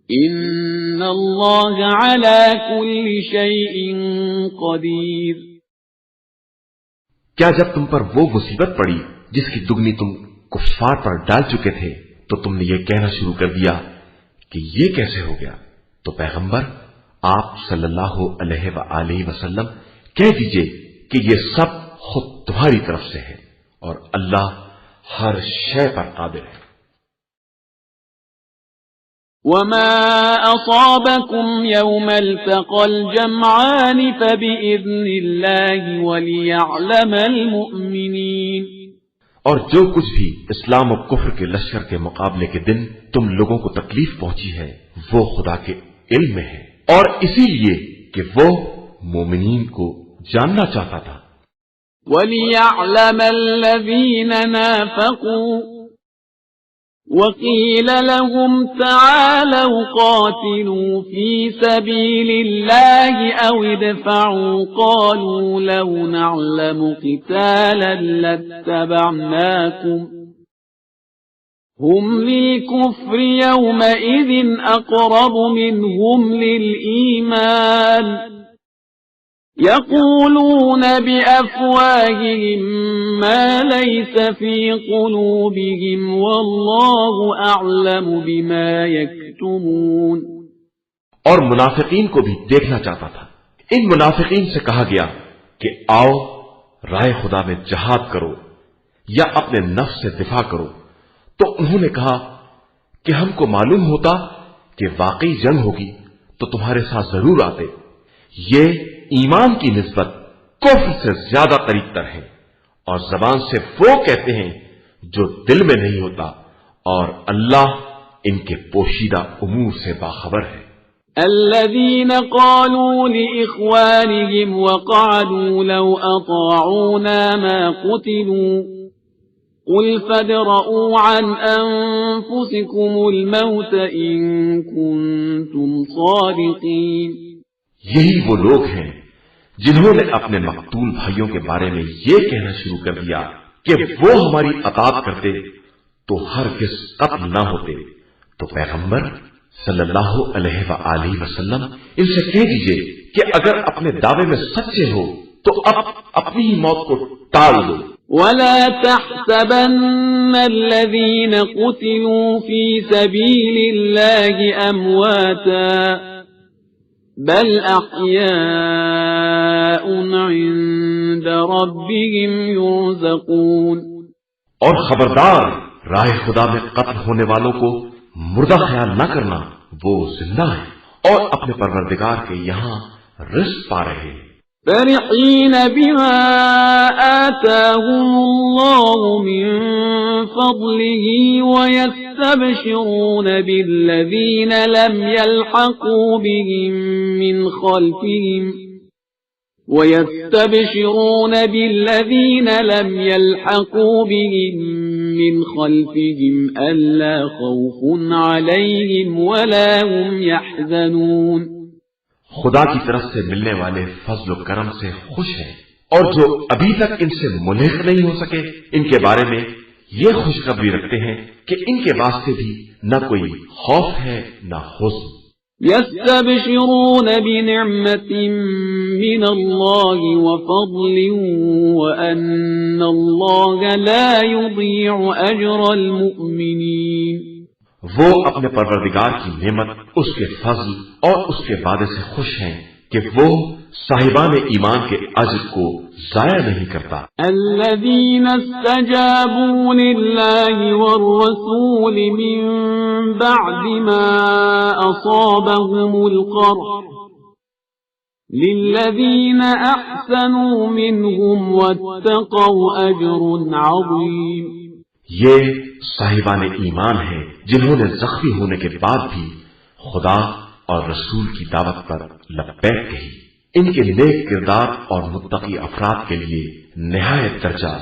إِنَّ اللَّهَ عَلَىٰ كُلِّ شَيْءٍ قَدِيرٌ۔ کیا جب تم پر وہ مصیبت پڑی جس کی دگنی تم کفار پر ڈال چکے تھے تو تم نے یہ کہنا شروع کر دیا کہ یہ کیسے ہو گیا؟ تو پیغمبر آپ صلی اللہ علیہ وآلہ وسلم کہہ دیجئے کہ یہ سب خود تمہاری طرف سے ہے اور اللہ ہر شے پر قادر ہے۔ وما أصابكم يوم التقى الجمعان فبإذن الله وليعلم المؤمنين۔ اور جو کچھ بھی اسلام و کفر کے لشکر کے مقابلے کے دن تم لوگوں کو تکلیف پہنچی ہے وہ خدا کے علم میں ہے، اور اسی لیے کہ وہ مومنین کو جاننا چاہتا تھا۔ وَلِيَعْلَمَ الَّذِينَ نَافَقُوا وَقِيلَ لَهُمْ تَعَالَوْا قَاتِلُوا فِي سَبِيلِ اللَّهِ أَوِ ادْفَعُوا قَالُوا لَوْ نَعْلَمُ قِتَالًا لَاتَّبَعْنَاكُمْ هم للكفر يومئذ أقرب منهم للإيمان يقولون بأفواههم ما ليس في قلوبهم والله أعلم بما يكتمون. اور منافقین کو بھی دیکھنا چاہتا تھا. ان منافقین سے کہا گیا کہ آؤ رائے خدا میں جہاد کرو یا اپنے نفس سے دفاع کرو. تو انہوں نے کہا کہ ہم کو معلوم ہوتا کہ واقعی جنگ ہوگی تو تمہارے ساتھ ضرور آتے. یہ ایمان کی نسبت کفر سے زیادہ قریب تر ہے اور زبان سے وہ کہتے ہیں جو دل میں نہیں ہوتا اور اللہ ان کے پوشیدہ امور سے باخبر ہے. الذين قالوا لإخوانهم وقعدوا لو أطاعونا ما قتلوا قل فادرءوا عن أنفسكم الموت إن كنتم صادقين. یہی وہ لوگ ہیں جنہوں نے اپنے مقتول بھائیوں کے بارے میں یہ کہنا شروع کر دیا کہ وہ ہماری اطاعت کرتے تو ہرگز قتل نہ ہوتے. تو پیغمبر صلی اللہ علیہ وآلہ وسلم ان سے کہہ دیجئے کہ اگر اپنے دعوے میں سچے ہو تو اب اپنی ہی موت کو ٹال دو. ولا تحسبن الذين قتلوا في سبيل الله أمواتا بل أحياء عند ربهم يرزقون. اور خبردار راہ خدا میں قتل ہونے والوں کو مردہ خیال نہ کرنا، وہ زندہ ہے اور اپنے پروردگار کے یہاں رزق پا رہے ہیں. فرحين بما آتاهم الله من فضله ويستبشرون بالذين لم يلحقوا بهم من خلفهم ألا خوف عليهم ولا هم يحزنون. خدا کی طرف سے ملنے والے فضل و کرم سے خوش ہیں اور جو ابھی تک ان سے ملحق نہیں ہو سکے ان کے بارے میں یہ خوشخبری رکھتے ہیں کہ ان کے واسطے بھی نہ کوئی خوف ہے نہ حزن. يستبشرون بنعمة من الله وفضل وأن الله لا يضيع أجر المؤمنين. وہ اپنے پروردگار کی نعمت، اس کے فضل اور اس کے وعدے سے خوش ہیں کہ وہ صاحبان ایمان کے اجر کو ضائع نہیں کرتا. الذين استجابوا لله والرسول من بعد ما أصابهم القرح للذين أحسنوا منهم واتقوا أجر عظيم. یہ صاحبان ایمان ہیں جنہوں نے زخمی ہونے کے بعد بھی خدا اور رسول کی دعوت پر لبیک کہی. ان کے نیک کردار اور متقی افراد کے لیے نہایت درجہ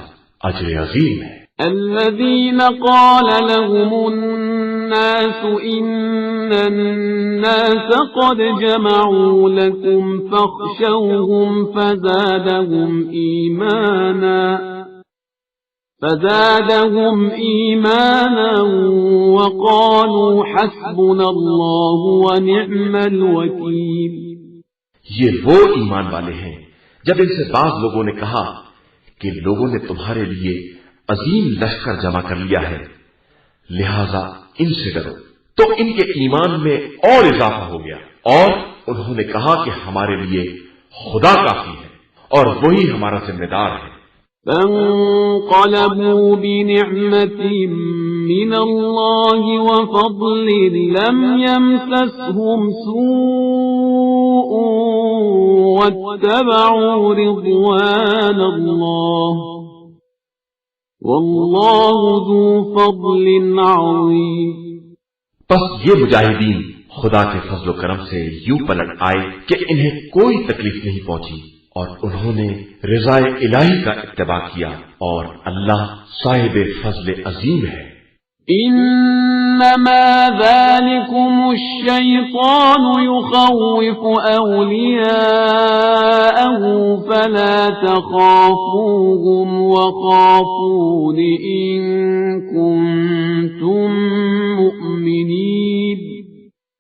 اجر عظیم ہے. الذين قال لهم الناس إن الناس قد جمعوا لكم فاخشوهم فزادهم إيمانا وقالوا حسبنا الله ونعم الوكيل. یہ وہ ایمان والے ہیں جب ان سے بعض لوگوں نے کہا کہ لوگوں نے تمہارے لیے عظیم لشکر جمع کر لیا ہے لہذا ان سے ڈرو، تو ان کے ایمان میں اور اضافہ ہو گیا اور انہوں نے کہا کہ ہمارے لیے خدا کافی ہے اور وہی ہمارا ذمہ دار ہے. فانقلبوا بنعمة من الله وفضل لم يمسسهم سوء واتبعوا رضوان الله والله ذو فضل عظيم. پس یہ مجاہدین خدا کے فضل و کرم سے یوں پلٹ آئے کہ انہیں کوئی تکلیف نہیں پہنچی اور انہوں نے رضا الہی کا اتباع کیا اور اللہ صاحب فضل عظیم ہے. إنما ذلكم الشيطان يخوف أولياءه فلا تخافوهم وخافون إن كنتم مؤمنين.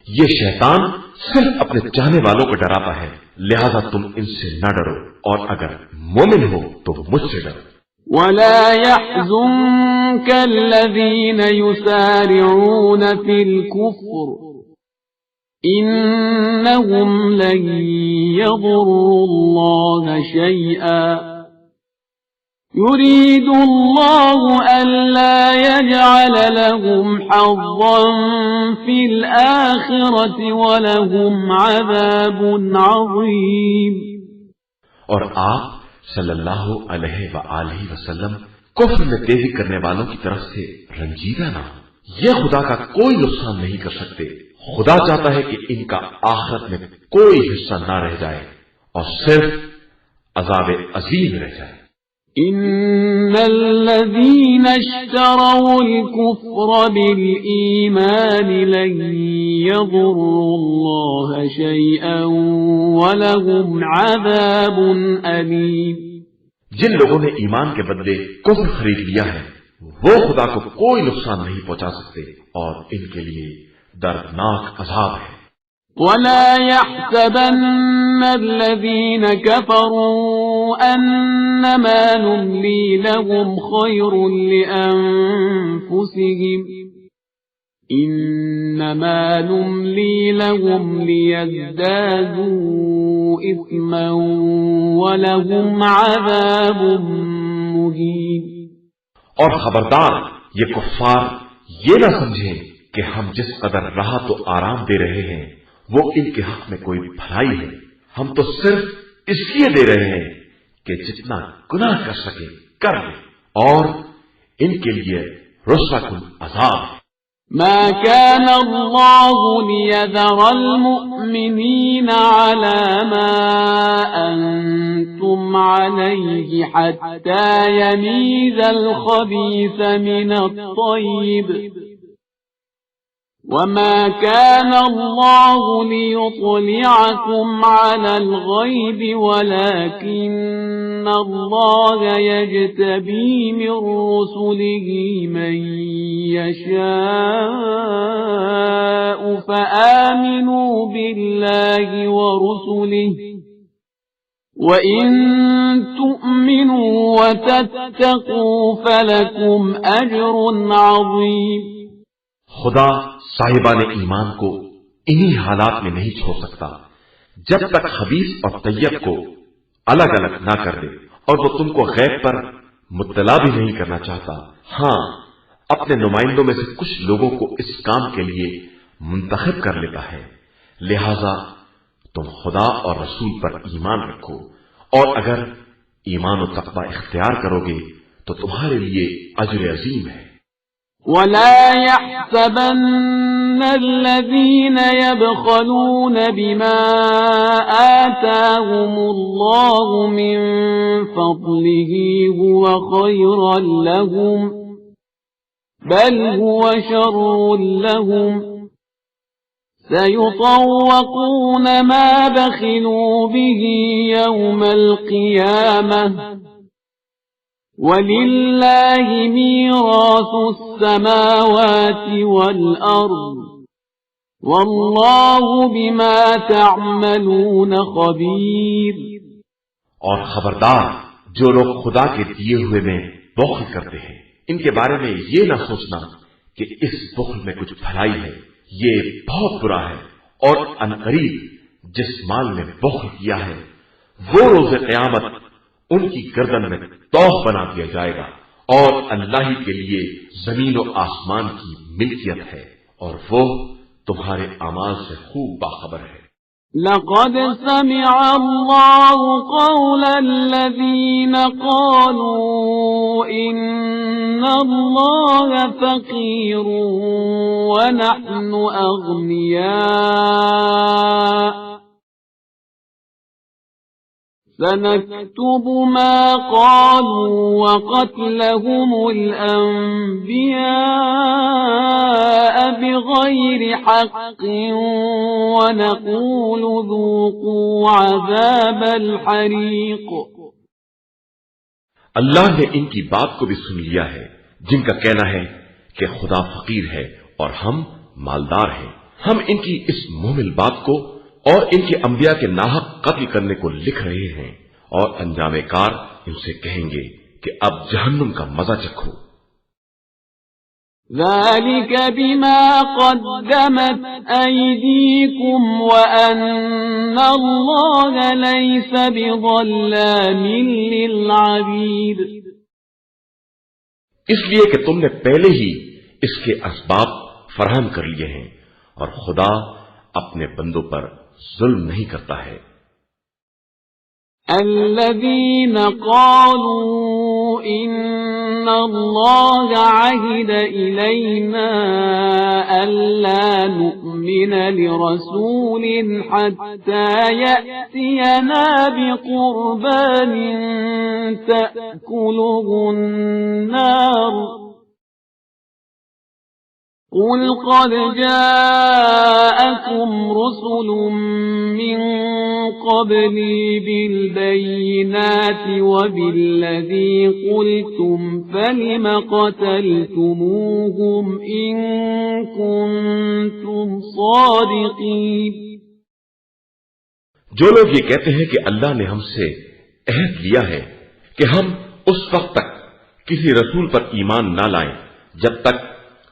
یہ شیطان صرف اپنے چاہنے والوں کو ڈراتا ہے، لہذا تم ان سے نہ ڈرو، اور اگر مومن ہو تو مجھ سے ڈرو. ولا يحزنك الذين يسارعون في الكفر إنهم لن يضروا الله شيئا يريد الله ألا يجعل لهم حظا في الآخرة ولهم عذاب عظيم. اور آپ صلی اللہ علیہ وآلہ وسلم کفر میں تیزی کرنے والوں کی طرف سے رنجیدہ نہ ہو. یہ خدا کا کوئی نقصان نہیں کر سکتے. خدا چاہتا ہے کہ ان کا آخرت میں کوئی حصہ نہ رہ جائے اور صرف عذاب عظیم رہ جائے. إن الذين اشتروا الكفر بالإيمان لن يضروا الله شيئا ولهم عذاب أليم. جن لوگوں نے ایمان کے بدلے کفر خرید لیا ہے وہ خدا کو کوئی نقصان نہیں پہنچا سکتے اور ان کے لیے دردناک عذاب ہے. ولا يحسبن الذين كفروا أنما نملي لهم خير لأنفسهم إنما نملي لهم ليزدادوا إثما ولهم عذاب مهين. اور خبردار یہ کفار یہ نہ سمجھیں کہ ہم جس قدر راحت و آرام دے رہے ہیں وہ ان کے حق میں کوئی بھلائی ہے. ہم تو صرف اس لیے دے رہے ہیں کہ جتنا گناہ کر سکے کر لیں اور ان کے لیے رسوا کن عذاب. ما كان الله ليذر المؤمنين على ما أنتم عليه حتى يميز الخبيث من الطيب وما كان الله ليطلعكم على الغيب ولكن الله يجتبي من رسله من يشاء فآمنوا بالله ورسله وإن تؤمنوا وتتقوا فلكم أجر عظيم. خدا صاحبان ایمان کو انہی حالات میں نہیں چھوڑ سکتا جب تک خبیث اور طیب کو الگ الگ نہ کر دے اور وہ تم کو غیب پر مطلع بھی نہیں کرنا چاہتا. ہاں اپنے نمائندوں میں سے کچھ لوگوں کو اس کام کے لیے منتخب کر لیتا ہے. لہذا تم خدا اور رسول پر ایمان رکھو اور اگر ایمان و تقوی اختیار کرو گے تو تمہارے لیے اجر عظیم ہے. ولا يحسبن الذين يبخلون بما آتاهم الله من فضله هو خيرا لهم بل هو شر لهم سيطوقون ما بخلوا به يوم القيامة وَلِلَّهِ مِيرَاثُ السَّمَاوَاتِ وَالْأَرْضِ وَاللَّهُ بِمَا تَعْمَلُونَ خَبِيرٌ. اور خبردار جو لوگ خدا کے دیے ہوئے میں بخل کرتے ہیں ان کے بارے میں یہ نہ سوچنا کہ اس بخل میں کچھ بھلائی ہے. یہ بہت برا ہے اور عنقریب جس مال میں بخل کیا ہے وہ روز قیامت ان کی گردن میں توق بنا دیا جائے گا اور اللہ ہی کے لیے زمین و آسمان کی ملکیت ہے اور وہ تمہارے اعمال سے خوب باخبر ہے. لقد سمع الله قول الذين قالوا إن الله فقير ونحن أغنياء سنكتب ما قالوا وقتلهم الأنبياء بغير حق ونقول ذوقوا عذاب الحريق. اللہ نے ان کی بات کو بھی سن لیا ہے جن کا کہنا ہے کہ خدا فقیر ہے اور ہم مالدار ہیں. ہم ان کی اس مومل بات کو اور ان کے انبیاء کے ناحق قتل کرنے کو لکھ رہے ہیں اور انجام کار ان سے کہیں گے کہ اب جہنم کا مزہ چکھو. ذلك بما قدمت أيديكم وأن الله ليس بظلام للعبيد. اس لیے کہ تم نے پہلے ہی اس کے اسباب فراہم کر لیے ہیں اور خدا اپنے بندوں پر ظلم نہیں کرتا ہے. الذين قالوا إن الله عهد إلينا ألا نؤمن لرسول حتى يأتينا بقربان تأكله النار. قل قد جاءكم رسل من قبلي بالبينات وبالذي قلتم فلم قتلتموهم إن كنتم صادقين. جو لوگ یہ کہتے ہیں کہ اللہ نے ہم سے عہد لیا ہے کہ ہم اس وقت تک کسی رسول پر ایمان نہ لائیں جب تک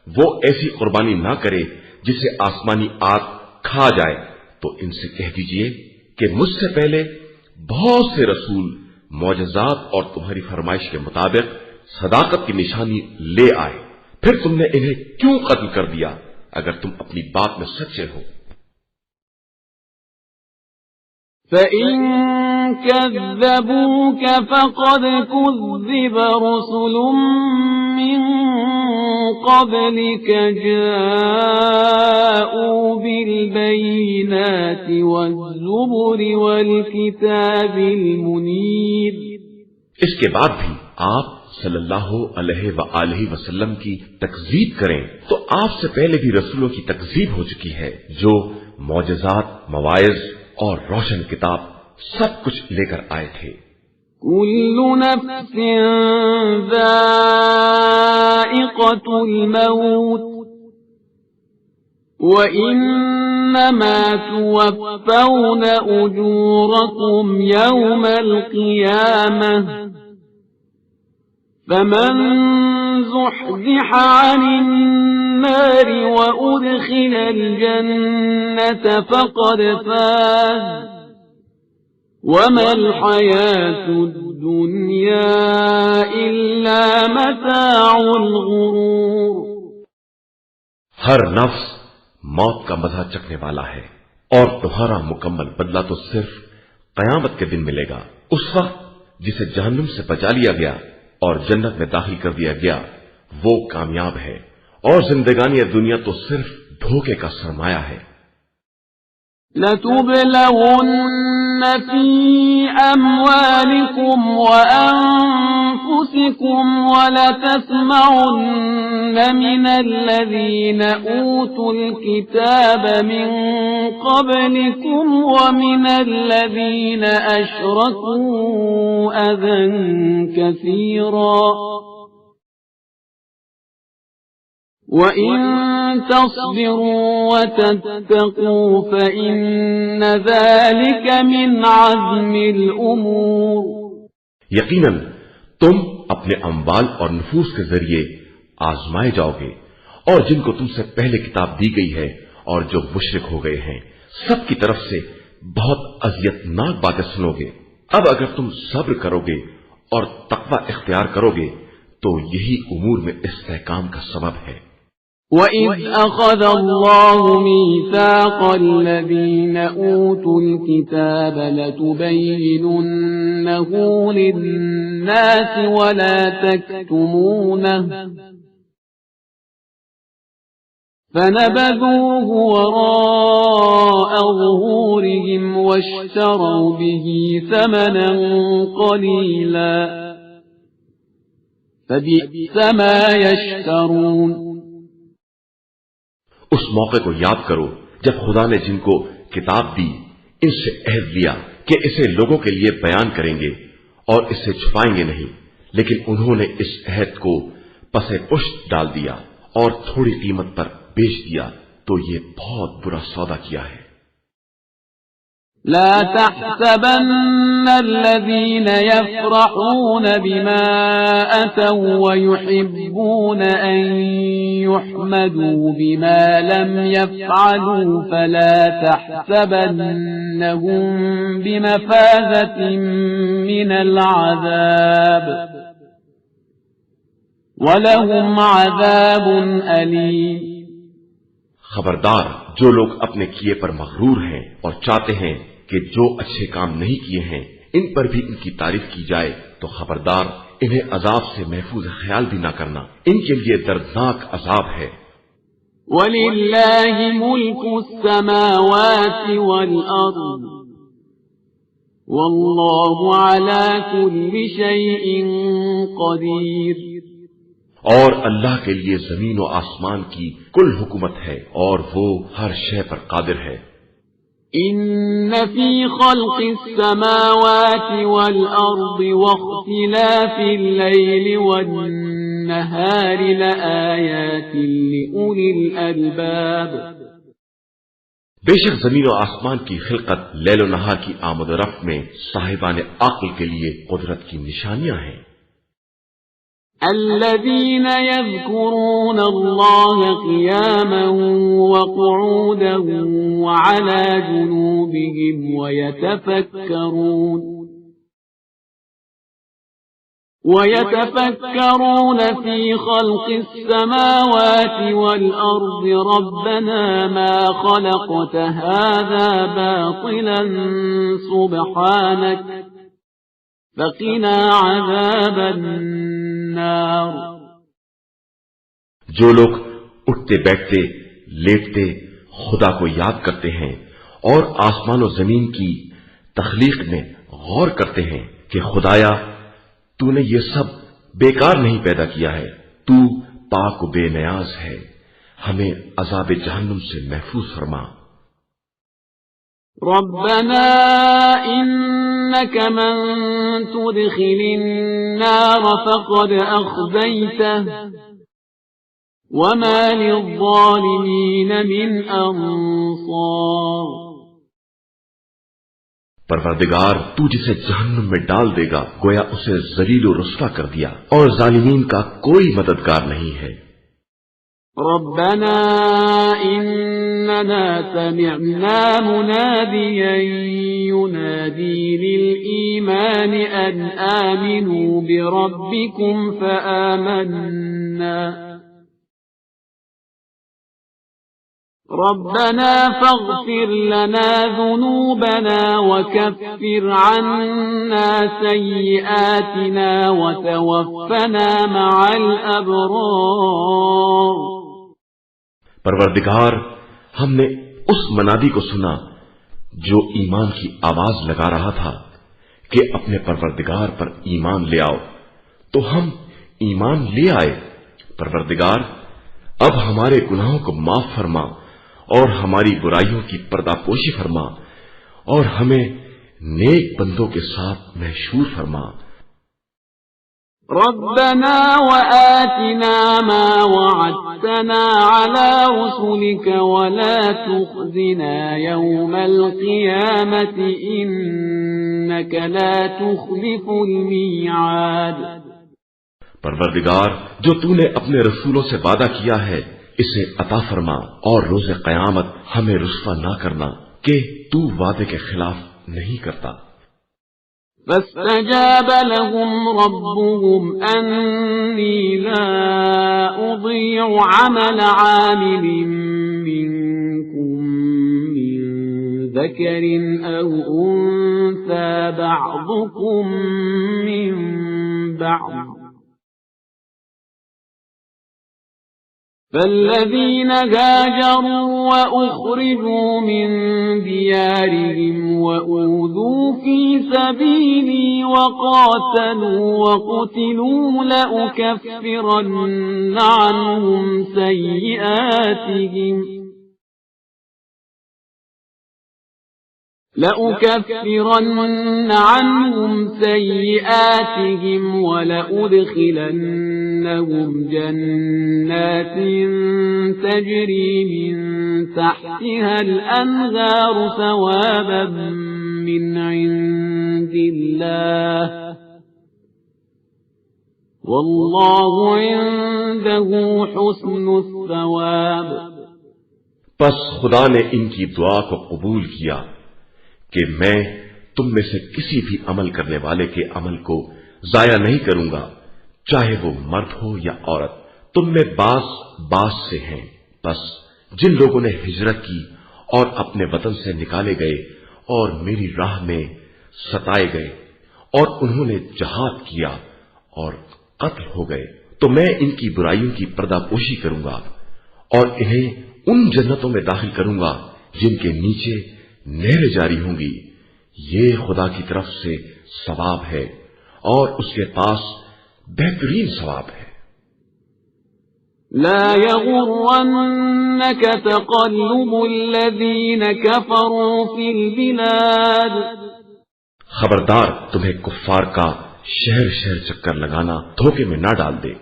وہ ایسی قربانی نہ کرے جسے آسمانی آگ کھا جائے، تو ان سے کہہ دیجئے کہ مجھ سے پہلے بہت سے رسول معجزات اور تمہاری فرمائش کے مطابق صداقت کی نشانی لے آئے، پھر تم نے انہیں کیوں قتل کر دیا اگر تم اپنی بات میں سچے ہو؟ فَإِن كَذَّبُوكَ فَقَدْ كُذِّبَ رُسُلٌ مِّن قَبْلِكَ جَاءُوا بِالْبَيِّنَاتِ وَالزُّبُرِ وَالْكِتَابِ الْمُنِيرِ. اس کے بعد بھی آپ صلی اللہ علیہ وآلہ وسلم کی تکذیب کریں تو آپ سے پہلے بھی رسولوں کی تکذیب ہو چکی ہے جو معجزات، مواعظ اور روشن کتاب سب کچھ لے کر آئے تھے. كل نفس ذائقة الموت وإنما توفون أجوركم يوم القيامة فمن زحزح عن النار وأدخل الجنة فقد فاز وما الحياة الدنيا إلا متاع الغرور. ہر نفس موت کا مزہ چکھنے والا ہے اور تمہارا مکمل بدلہ تو صرف قیامت کے دن ملے گا. اس وقت جسے جہنم سے بچا لیا گیا اور جنت میں داخل کر دیا گیا وہ کامیاب ہے اور زندگانی دنیا تو صرف دھوکے کا سرمایہ ہے. لَتُبْلَوُنَّ فِي أَمْوَالِكُمْ وَأَنفُسِكُمْ وَلَتَسْمَعُنَّ مِنَ الَّذِينَ أُوتُوا الْكِتَابَ مِنْ قَبْلِكُمْ وَمِنَ الَّذِينَ أَشْرَكُوا أَذًى كَثِيرًا وَإِن تَصْبِرُوا وَتَتَّقُوا فَإِنَّ ذَلِكَ مِنْ عَزْمِ الْأُمُورِ. یقیناً تم اپنے اموال اور نفوس کے ذریعے آزمائے جاؤ گے اور جن کو تم سے پہلے کتاب دی گئی ہے اور جو مشرک ہو گئے ہیں سب کی طرف سے بہت اذیت ناک باتیں سنو گے. اب اگر تم صبر کرو گے اور تقوی اختیار کرو گے تو یہی امور میں استحکام کا سبب ہے. وَإِذْ أَخَذَ اللَّهُ مِيثَاقَ الَّذِينَ أُوتُوا الْكِتَابَ لَتُبَيِّنُنَّهُ لِلنَّاسِ وَلَا تَكْتُمُونَهُ فنبذوه وراء ظهورهم واشتروا به ثمنا قليلا فبئس ما يشترون. اس موقع کو یاد کرو جب خدا نے جن کو کتاب دی ان سے عہد لیا کہ اسے لوگوں کے لیے بیان کریں گے اور اسے چھپائیں گے نہیں، لیکن انہوں نے اس عہد کو پسے پشت ڈال دیا اور تھوڑی قیمت پر بیچ دیا، تو یہ بہت برا سودا کیا ہے۔ لا تحسبن الذين يفرحون بما أتوا ويحبون أن يحمدوا بما لم يفعلوا فلا تحسبنهم بمفازة من العذاب ولهم عذاب أليم. خبردار، جو لوگ اپنے کیے پر مغرور ہیں اور چاہتے ہیں کہ جو اچھے کام نہیں کیے ہیں ان پر بھی ان کی تعریف کی جائے، تو خبردار انہیں عذاب سے محفوظ خیال بھی نہ کرنا، ان کے لیے دردناک عذاب ہے۔ وَلِلَّهِ مُلْكُ السَّمَاوَاتِ وَالْأَرْضِ وَاللَّهُ عَلَى كُلِّ شَيْءٍ قَدِيرٌ. اور اللہ کے لیے زمین و آسمان کی کل حکومت ہے اور وہ ہر شے پر قادر ہے۔ ان فی خلق السماوات والارض واختلاف اللیل والنہار لآیات لأولی الالباب. بے شک زمین و آسمان کی خلقت، لیل و نہار کی آمد و رفت میں صاحبان عقل کے لیے قدرت کی نشانیاں ہیں۔ الذين يذكرون الله قياما وقعودا وعلى جنوبهم ويتفكرون في خلق السماوات والأرض ربنا ما خلقت هذا باطلا سبحانك فقنا عذاب النار. جو لوگ اٹھتے بیٹھتے لیٹتے خدا کو یاد کرتے ہیں اور آسمان و زمین کی تخلیق میں غور کرتے ہیں کہ خدایا تو نے یہ سب بیکار نہیں پیدا کیا ہے، تو پاک و بے نیاز ہے، ہمیں عذاب جہنم سے محفوظ فرما۔ ربنا إنك من تدخل النار فقد أخزيته وما للظالمين من أنصار. پروردگار تو جسے جہنم میں ڈال دے گا گویا اسے ذلیل و رسوا کر دیا اور ظالمین کا کوئی مددگار نہیں ہے۔ ربنا إننا سمعنا مناديا ينادي للإيمان أن آمنوا بربكم فآمنا ربنا فاغفر لنا ذنوبنا وكفر عنا سيئاتنا وتوفنا مع الأبرار. پروردگار ہم نے اس منادی کو سنا جو ایمان کی آواز لگا رہا تھا کہ اپنے پروردگار پر ایمان لے آؤ، تو ہم ایمان لے آئے۔ پروردگار اب ہمارے گناہوں کو معاف فرما اور ہماری برائیوں کی پردہ پوشی فرما اور ہمیں نیک بندوں کے ساتھ محشور فرما۔ ربنا وآتنا ما وعدتنا على رسلك ولا تخزنا يوم القيامة إنك لا تخلف الميعاد. پروردگار جو تو نے اپنے رسولوں سے وعدہ کیا ہے اسے عطا فرما اور روز قیامت ہمیں رسوا نہ کرنا کہ تو وعدے کے خلاف نہیں کرتا۔ فاستجاب لهم ربهم أني لا أضيع عمل عامل منكم من ذكر أو أنثى بعضكم من بعض فالذين هاجروا وأخرجوا من ديارهم وأوذوا في سبيلي وقاتلوا وقتلوا لأكفرن عنهم سيئاتهم ولأدخلنهم جنات تجري من تحتها الأنهار ثوابا من عند الله والله عنده حسن الثواب. پس خدا نے ان کی دعا کو قبول کیا کہ میں تم میں سے کسی بھی عمل کرنے والے کے عمل کو ضائع نہیں کروں گا، چاہے وہ مرد ہو یا عورت، تم میں باز سے ہیں. بس جن لوگوں نے ہجرت کی اور اپنے وطن سے نکالے گئے اور میری راہ میں ستائے گئے اور انہوں نے جہاد کیا اور قتل ہو گئے، تو میں ان کی برائیوں کی پردہ پوشی کروں گا اور انہیں ان جنتوں میں داخل کروں گا جن کے نیچے نہریں جاری ہوں گی. یہ خدا کی طرف سے ثواب ہے اور اس کے پاس بہترین ثواب ہے. لا يغرنك تقلب الذين كفروا في البلاد. خبردار تمہیں کفار کا شہر شہر چکر لگانا دھوکے میں نہ ڈال دے.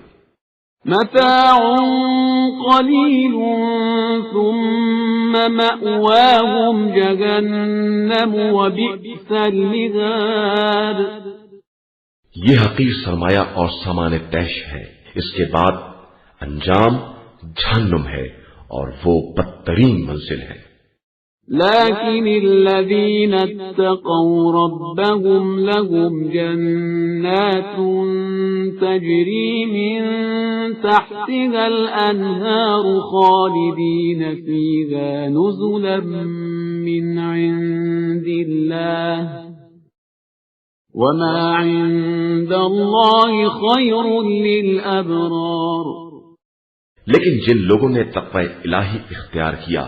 متاع قلیل ثم مأواهم جہنم وبئس المہاد. یہ حقیر سرمایہ اور سامان طیش ہے، اس کے بعد انجام جہنم ہے اور وہ بدترین منزل ہے. لكن الذين اتقوا ربهم لهم جنات تجري من تحتها الأنهار خالدين فيها نزلا من عند الله وما عند الله خير للأبرار. لیکن جن لوگوں نے تقوی الہی اختیار کیا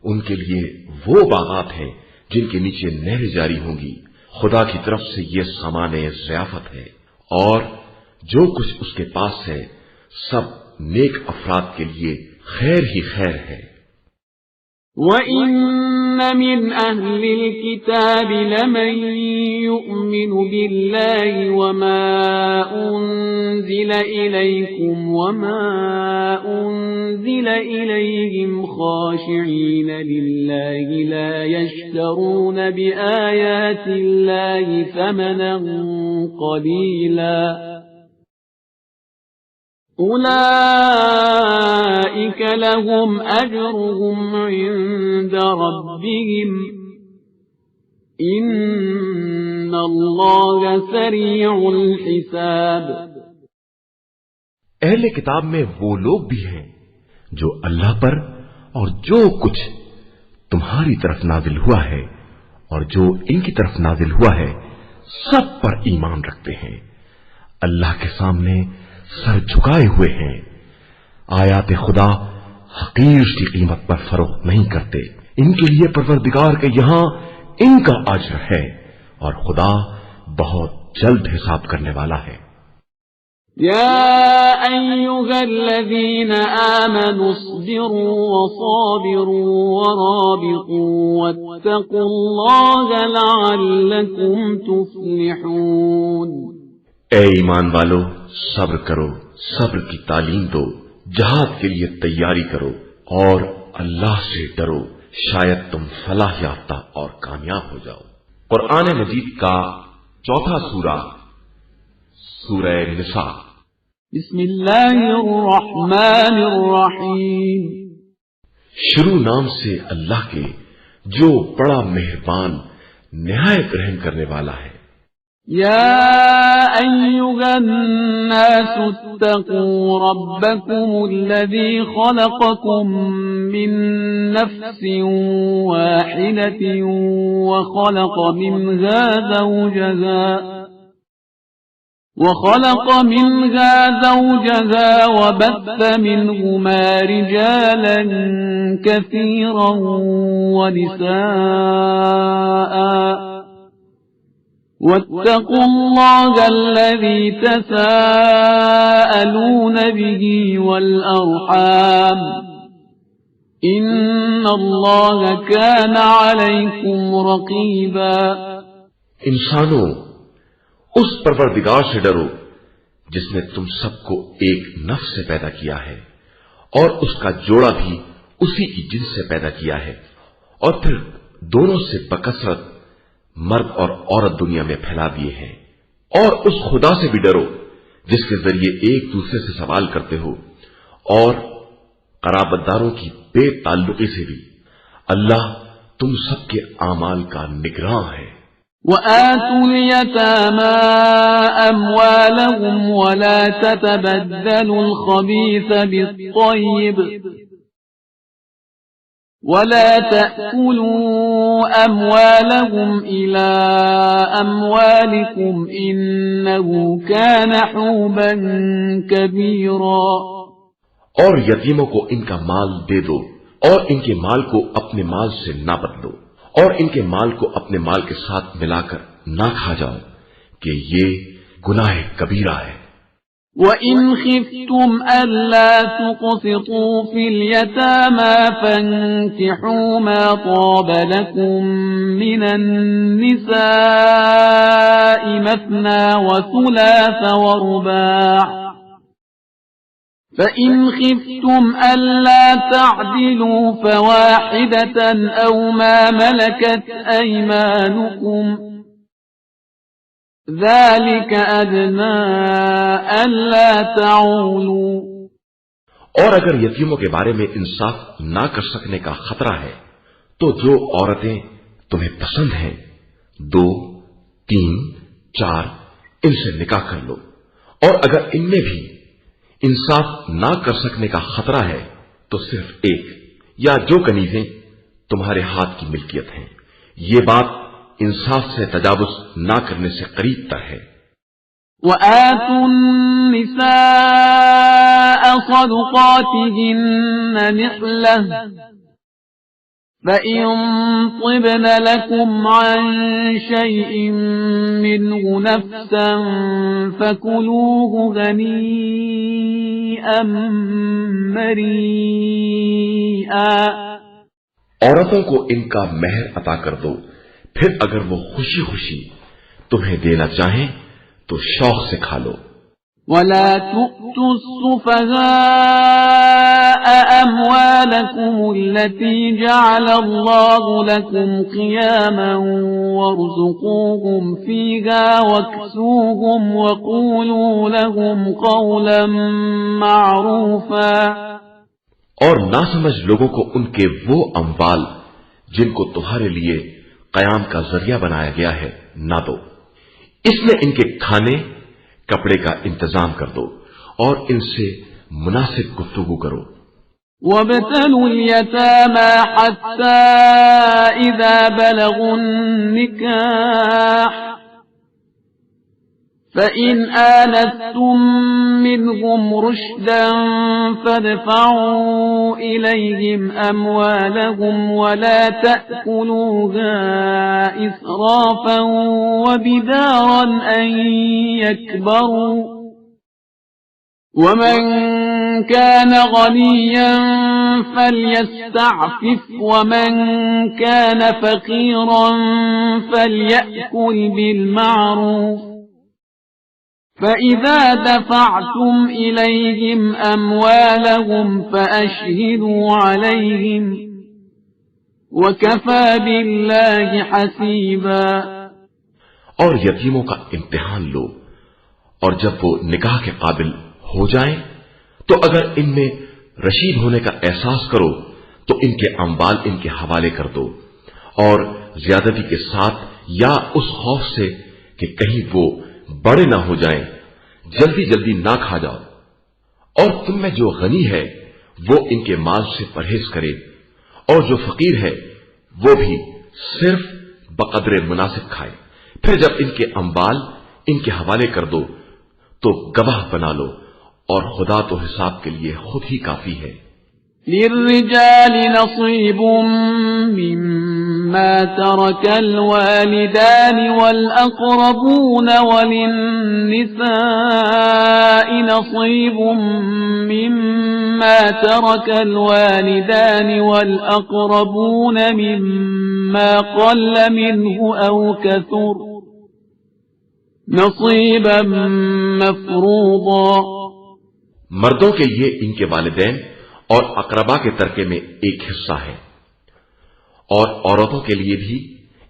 ان کے لیے وہ باغات ہیں جن کے نیچے نہریں جاری ہوں گی. خدا کی طرف سے یہ سامان ضیافت ہے اور جو کچھ اس کے پاس ہے سب نیک افراد کے لیے خیر ہی خیر ہے. وَإِنَّ مِنْ أَهْلِ الْكِتَابِ لَمَنْ يُؤْمِنُ بِاللَّهِ وَمَا أُنْزِلَ إِلَيْكُمْ وَمَا أُنْزِلَ إِلَيْهِمْ خَاشِعِينَ لِلَّهِ لَا يَشْتَرُونَ بِآيَاتِ اللَّهِ ثَمَنًا قَلِيلًا أولئك لهم أجرهم عند ربهم إن الله سريع الحساب. اہل کتاب میں وہ لوگ بھی ہیں جو اللہ پر اور جو کچھ تمہاری طرف نازل ہوا ہے اور جو ان کی طرف نازل ہوا ہے سب پر ایمان رکھتے ہیں، اللہ کے سامنے سر جھکائے ہوئے ہیں. آیات خدا حقیر کی قیمت پر فروخت نہیں کرتے. ان کے لیے پروردگار کے یہاں ان کا اجر ہے اور خدا بہت جلد حساب کرنے والا ہے. يا أيها الذين آمنوا اصبروا وصابروا ورابطوا واتقوا الله لعلكم تفلحون. اے ایمان والو، صبر کرو، صبر کی تعلیم دو، جہاد کے لیے تیاری کرو اور اللہ سے ڈرو، شاید تم فلاح یافتہ اور کامیاب ہو جاؤ. قرآن مجید کا چوتھا سورہ سورہ نساء. بسم اللہ الرحمن الرحیم. شروع نام سے اللہ کے جو بڑا مہربان نہایت رحم کرنے والا ہے. يا أيها الناس اتقوا ربكم الذي خلقكم من نفس واحدة وخلق منها زوجها وخلق منها زوجها وبث منهما رجالا كثيرا ونساء واتقوا الله الذي تساءلون به والأرحام إن الله كان عليكم رقيبا انسانوں، اس پروردگار سے ڈرو جس نے تم سب کو ایک نفس سے پیدا کیا ہے اور اس کا جوڑا بھی اسی کی جنس سے پیدا کیا ہے، اور پھر دونوں سے بکثرت مرد اور عورت دنیا میں پھیلا دیے ہیں۔ اور اس خدا سے بھی ڈرو جس کے ذریعے ایک دوسرے سے سوال کرتے ہو، اور قرابت داروں کی بے تعلقی سے بھی۔ اللہ تم سب کے اعمال کا نگراں ہے۔ وآتوا اليتامى أموالهم ولا تتبدلوا الخبيث بالطيب ولا تأكلوا أموالهم إلى أموالكم إنه كان حوبا كبيرا۔ اور یتیموں کو ان کا مال دے دو، اور ان کے مال کو اپنے مال سے نہ بدلو، اور ان کے مال کو اپنے مال کے ساتھ ملا کر نہ کھا جاؤ کہ یہ گناہ کبیرہ ہے۔ وَإِنْ خِفْتُمْ أَلَّا تُقْسِطُوا فِي الْيَتَامَى فَانكِحُوا مَا طَابَ لَكُم مِّنَ النِّسَاءِ مَثْنَىٰ وَثُلَاثَ وَرُبَاعَ فَإِنْ خِفْتُمْ أَلَّا تَعْدِلُوا فَوَاحِدَةً أَوْ مَا مَلَكَتْ أَيْمَانُكُمْ ذَلِكَ أَدْنَىٰ أَلَّا تَعُولُوا۔ اور اگر یتیموں کے بارے میں انصاف نہ کر سکنے کا خطرہ ہے تو جو عورتیں تمہیں پسند ہیں 2، 3، 4 ان سے نکاح کر لو، اور اگر ان میں بھی انصاف نہ کر سکنے کا خطرہ ہے تو صرف ایک یا جو کنیزیں تمہارے ہاتھ کی ملکیت ہیں۔ یہ بات انصاف سے تجاوز نہ کرنے سے قریب تر ہے۔ وَآتُوا النِّسَاءَ صَدُقَاتِهِنَّ نِحْلَةً فَإِن طِبْنَ لَكُمْ عَن شَيْءٍ مِّنْهُ نَفْسًا فَكُلُوهُ هَنِيئًا مَّرِيئًا۔ عورتوں کو ان کا مہر عطا کر دو، پھر اگر وہ خوشی خوشی تمہیں دینا چاہیں تو شوق سے کھا لو۔ وَلَا تُؤْتُوا السُّفَهَاءَ أَمْوَالَكُمُ الَّتِي جَعَلَ اللَّهُ لَكُمْ قِيَامًا وَارْزُقُوهُمْ فِيهَا وَاكْسُوهُمْ وَقُولُوا لَهُمْ قَوْلًا مَّعْرُوفًا۔ اور نہ سمجھ لوگوں کو ان کے وہ اموال جن کو تمہارے لیے قیام کا ذریعہ بنایا گیا ہے نہ دو، اس میں ان کے کھانے کپڑے کا انتظام کر دو اور ان سے مناسب گفتگو کرو۔ وَابْتَلُوا الْيَتَامَى حَتَّى إِذَا بَلَغُوا النِّكَاحَ فَإِنْ آنَسْتُم مِّنْهُمْ رُشْدًا فَادْفَعُوا إِلَيْهِمْ أَمْوَالَهُمْ وَلَا تَأْكُلُوهَا إِسْرَافًا وَبِدَارًا أَن يَكْبَرُوا وَمَن كَانَ غَنِيًّا فَلْيَسْتَعْفِفْ وَمَن كَانَ فَقِيرًا فَلْيَأْكُلْ بِالْمَعْرُوفِ فَإِذَا دَفَعْتُمْ إِلَيْهِمْ أَمْوَالَهُمْ فَأَشْهِدُوا عَلَيْهِمْ وَكَفَى بِاللَّهِ حَسِيبًا۔ اور یتیموں کا امتحان لو، اور جب وہ نکاح کے قابل ہو جائیں تو اگر ان میں رشید ہونے کا احساس کرو تو ان کے اموال ان کے حوالے کر دو، اور زیادتی کے ساتھ یا اس خوف سے کہ کہیں وہ بڑے نہ ہو جائیں جلدی جلدی نہ کھا جاؤ۔ اور تم میں جو غنی ہے وہ ان کے مال سے پرہیز کرے، اور جو فقیر ہے وہ بھی صرف بقدر مناسب کھائے۔ پھر جب ان کے اموال ان کے حوالے کر دو تو گواہ بنا لو اور خدا تو حساب کے لیے خود ہی کافی ہے۔ للرجال نصيب مما ترك الوالدان والأقربون وللنساء نصيب مما ترك الوالدان والأقربون مما قل منه أو كثر نصيبا مفروضا۔ مردوں کے لیے ان کے والدین اور اقربا کے ترکے میں ایک حصہ ہے، اور عورتوں کے لیے بھی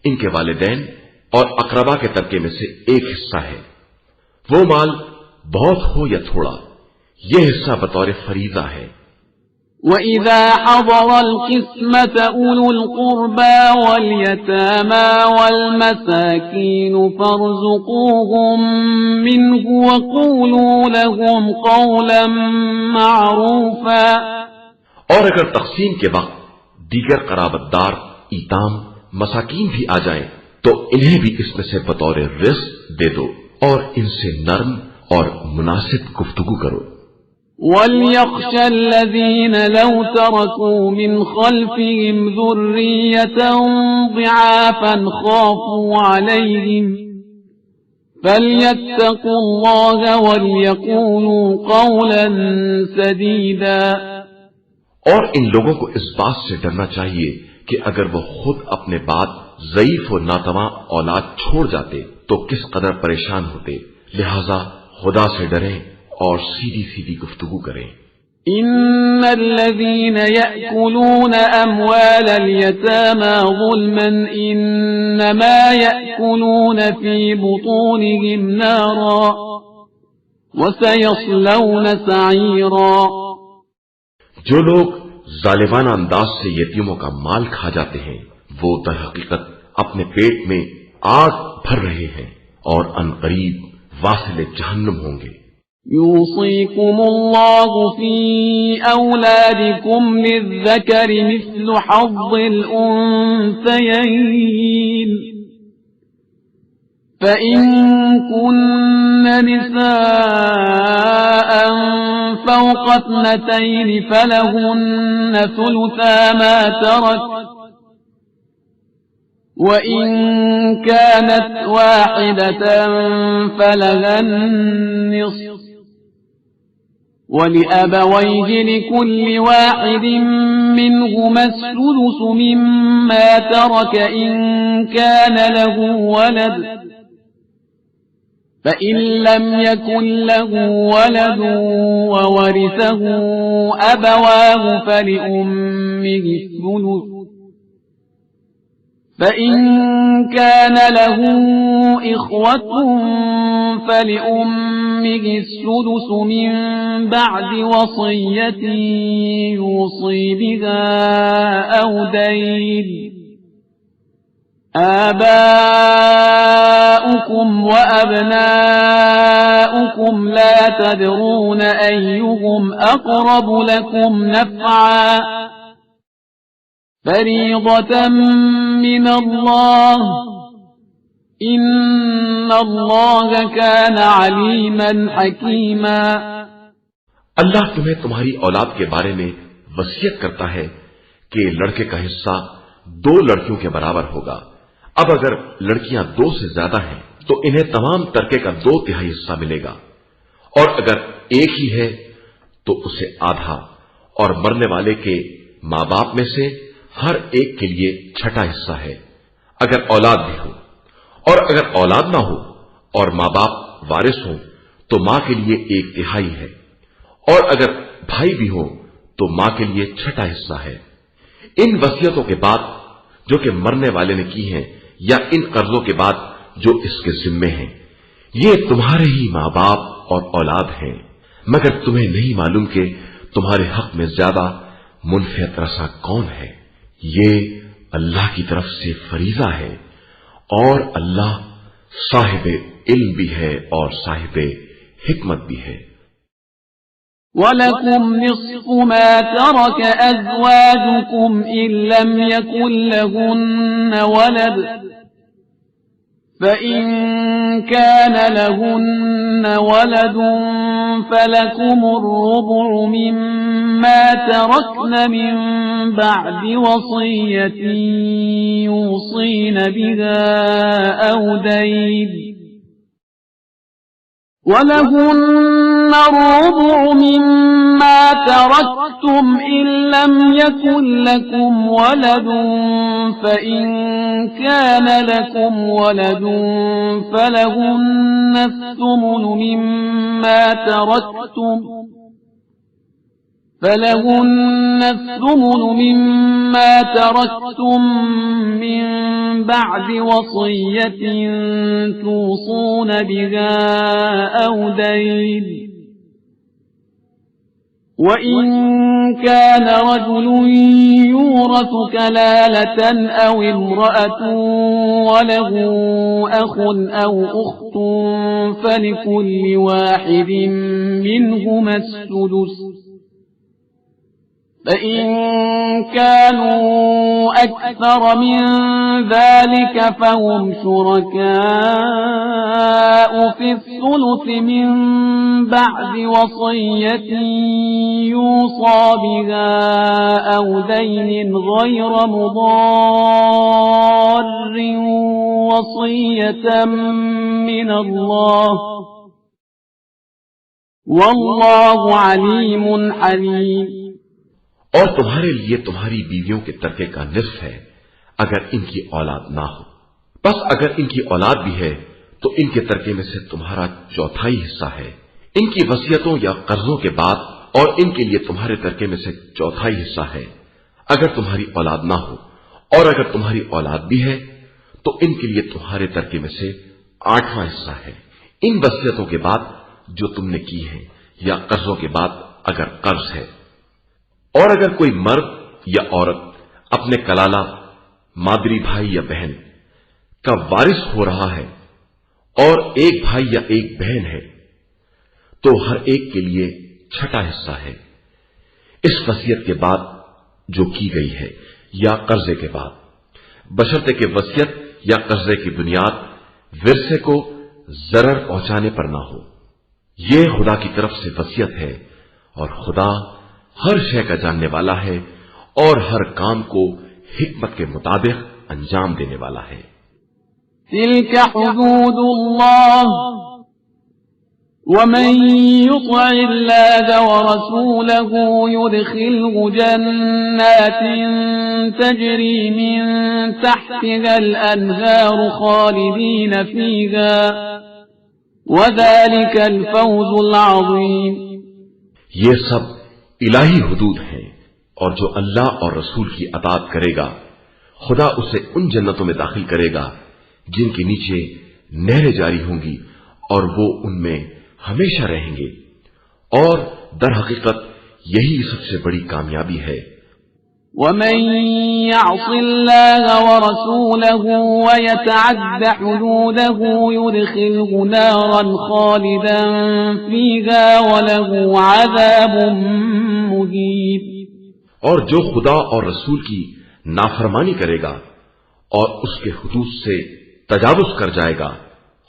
ان کے والدین اور اقربا کے ترکے میں سے ایک حصہ ہے۔ وہ مال بہت ہو یا تھوڑا، یہ حصہ بطور فریضہ ہے۔ وَإِذَا حَضَرَ الْقِسْمَةَ أُولُو الْقُرْبَى وَالْيَتَامَى وَالْمَسَاكِينُ فَارْزُقُوهُم مِّنْهُ وَقُولُوا لَهُمْ قَوْلًا مَّعْرُوفًا۔ اور اگر تقسیم کے وقت دیگر قرابت دار، ایتام، مساکین بھی آ جائیں تو انہیں بھی اس میں سے بطور رزق دے دو اور ان سے نرم اور مناسب گفتگو کرو۔ وَلْيَخْشَ الَّذِينَ لَوْ تَرَكُوا مِنْ خَلْفِهِمْ ذُرِّيَّةً ضِعَافًا خَافُوا عَلَيْهِمْ فَلْيَتَّقُوا اللَّهَ وَلْيَقُولُوا قَوْلًا سَدِيدًا۔ اور ان لوگوں کو اس بات سے ڈرنا چاہیے کہ اگر وہ خود اپنے بعد ضعیف و ناتواں اولاد چھوڑ جاتے تو کس قدر پریشان ہوتے، لہذا خدا سے ڈریں اور سیدھی سیدھی گفتگو کریں۔ ان الذين يأكلون اموال اليتامى ظلما انما يأكلون في بطونهم نارا وسيصلون سعيرا۔ جو لوگ ظالمانہ انداز سے یتیموں کا مال کھا جاتے ہیں وہ در حقیقت اپنے پیٹ میں آگ بھر رہے ہیں اور ان قریب واصل جہنم ہوں گے۔ يوصيكم الله في أولادكم للذكر مثل حظ الأنثيين فإن كن نساء فوق 2 فلهن ثلثا ما ترك وإن كانت واحدة فلها النصف وَلِأَبَوَيْهِ لِكُلِّ وَاحِدٍ مِّنْهُمَا السُّدُسُ مِمَّا تَرَكَ إِن كَانَ لَهُ وَلَدٌ فَإِن لَّمْ يَكُن لَّهُ وَلَدٌ وَوَرِثَهُ أَبَوَاهُ فَلِأُمِّهِ الثُّلُثُ فَإِن كَانَ لَهُ إِخْوَةٌ فَلِأُمِّهِ السُّدُسُ مِن بَعْدِ وَصِيَّةٍ يُوصِي بِهَا أَوْ دَيْنٍ آباؤكم وأبناؤكم لا تدرون أيهم أقرب لكم نفعا فريضة من الله إن الله كان عليما حكيما۔ اللہ تمہیں تمہاری اولاد کے بارے میں وصیت کرتا ہے کہ لڑکے کا حصہ 2 لڑکیوں کے برابر ہوگا۔ اب اگر لڑکیاں 2 سے زیادہ ہیں تو انہیں تمام ترکے کا 2/3 حصہ ملے گا، اور اگر ایک ہی ہے تو اسے آدھا، اور مرنے والے کے ماں باپ میں سے ہر ایک کے لیے 6واں حصہ ہے اگر اولاد بھی ہو، اور اگر اولاد نہ ہو اور ماں باپ وارث ہوں تو ماں کے لیے 1/3 ہے، اور اگر بھائی بھی ہوں تو ماں کے لیے 6واں حصہ ہے۔ ان وصیتوں کے بعد جو کہ مرنے والے نے کی ہیں یا ان قرضوں کے بعد جو اس کے ذمے ہیں، یہ تمہارے ہی ماں باپ اور اولاد ہیں، مگر تمہیں نہیں معلوم کہ تمہارے حق میں زیادہ منفعت رسا کون ہے۔ یہ اللہ کی طرف سے فریضہ ہے، اور اللہ صاحب علم بھی ہے اور صاحب حکمت بھی ہے۔ وَلَكُمْ نِصْفُ مَا تَرَكَ أَزْوَاجُكُمْ إِن لَّمْ يَكُن لَّهُنَّ وَلَدٌ فإن كان لهن ولد فلكم الربع مما تركن من بعد وصية يوصين بها أو دين ولهن الربع مما تركتم إن لم يكن لكم ولد فإن كان لكم ولد فلهن الثمن مما تركتم من بعد وصية توصون بها أو دين وإن كان رجل يورث كلالة أو امرأة وله أخ أو أخت فلكل واحد منهما السدس فإن كانوا أكثر من ذلك فهم شركاء في الثلث من بعد وصية يوصى بها أو دين غير مضار وصية من الله والله عليم حليم. اور تمہارے لیے تمہاری بیویوں کے ترکے کا نصف ہے اگر ان کی اولاد نہ ہو. بس اگر ان کی اولاد بھی ہے تو ان کے ترکے میں سے تمہارا چوتھائی حصہ ہے ان کی وصیتوں یا قرضوں کے بعد اور ان کے لیے تمہارے ترکے میں سے چوتھائی حصہ ہے اگر تمہاری اولاد نہ ہو اور اگر تمہاری اولاد بھی ہے تو ان کے لیے تمہارے ترکے میں سے آٹھواں حصہ ہے ان وصیتوں کے بعد جو تم نے کی ہے یا قرضوں کے بعد اگر قرض ہے. اور اگر کوئی مرد یا عورت اپنے کلالہ مادری بھائی یا بہن کا وارث ہو رہا ہے اور ایک بھائی یا ایک بہن ہے تو ہر ایک کے لیے چھٹا حصہ ہے اس وصیت کے بعد جو کی گئی ہے یا قرضے کے بعد بشرطے کہ وصیت یا قرضے کی بنیاد ورثے کو ضرر پہنچانے پر نہ ہو. یہ خدا کی طرف سے وصیت ہے اور خدا ہر شے کا جاننے والا ہے اور ہر کام کو حکمت کے مطابق انجام دینے والا ہے. تلك حدود الله ومن يطع الله ورسوله يدخله جنات تجري من تحتها الأنهار خالدين فيها وذلك الفوز العظيم. یہ سب الہی حدود ہیں اور جو اللہ اور رسول کی اطاعت کرے گا خدا اسے ان جنتوں میں داخل کرے گا جن کے نیچے نہریں جاری ہوں گی اور وہ ان میں ہمیشہ رہیں گے اور در حقیقت یہی سب سے بڑی کامیابی ہے. ومن يعص الله ورسوله ويتعد حدوده يدخله نارا خالدا فيها وله عذاب مهين. اور جو خدا اور رسول کی نافرمانی کرے گا اور اس کے حدود سے تجاوز کر جائے گا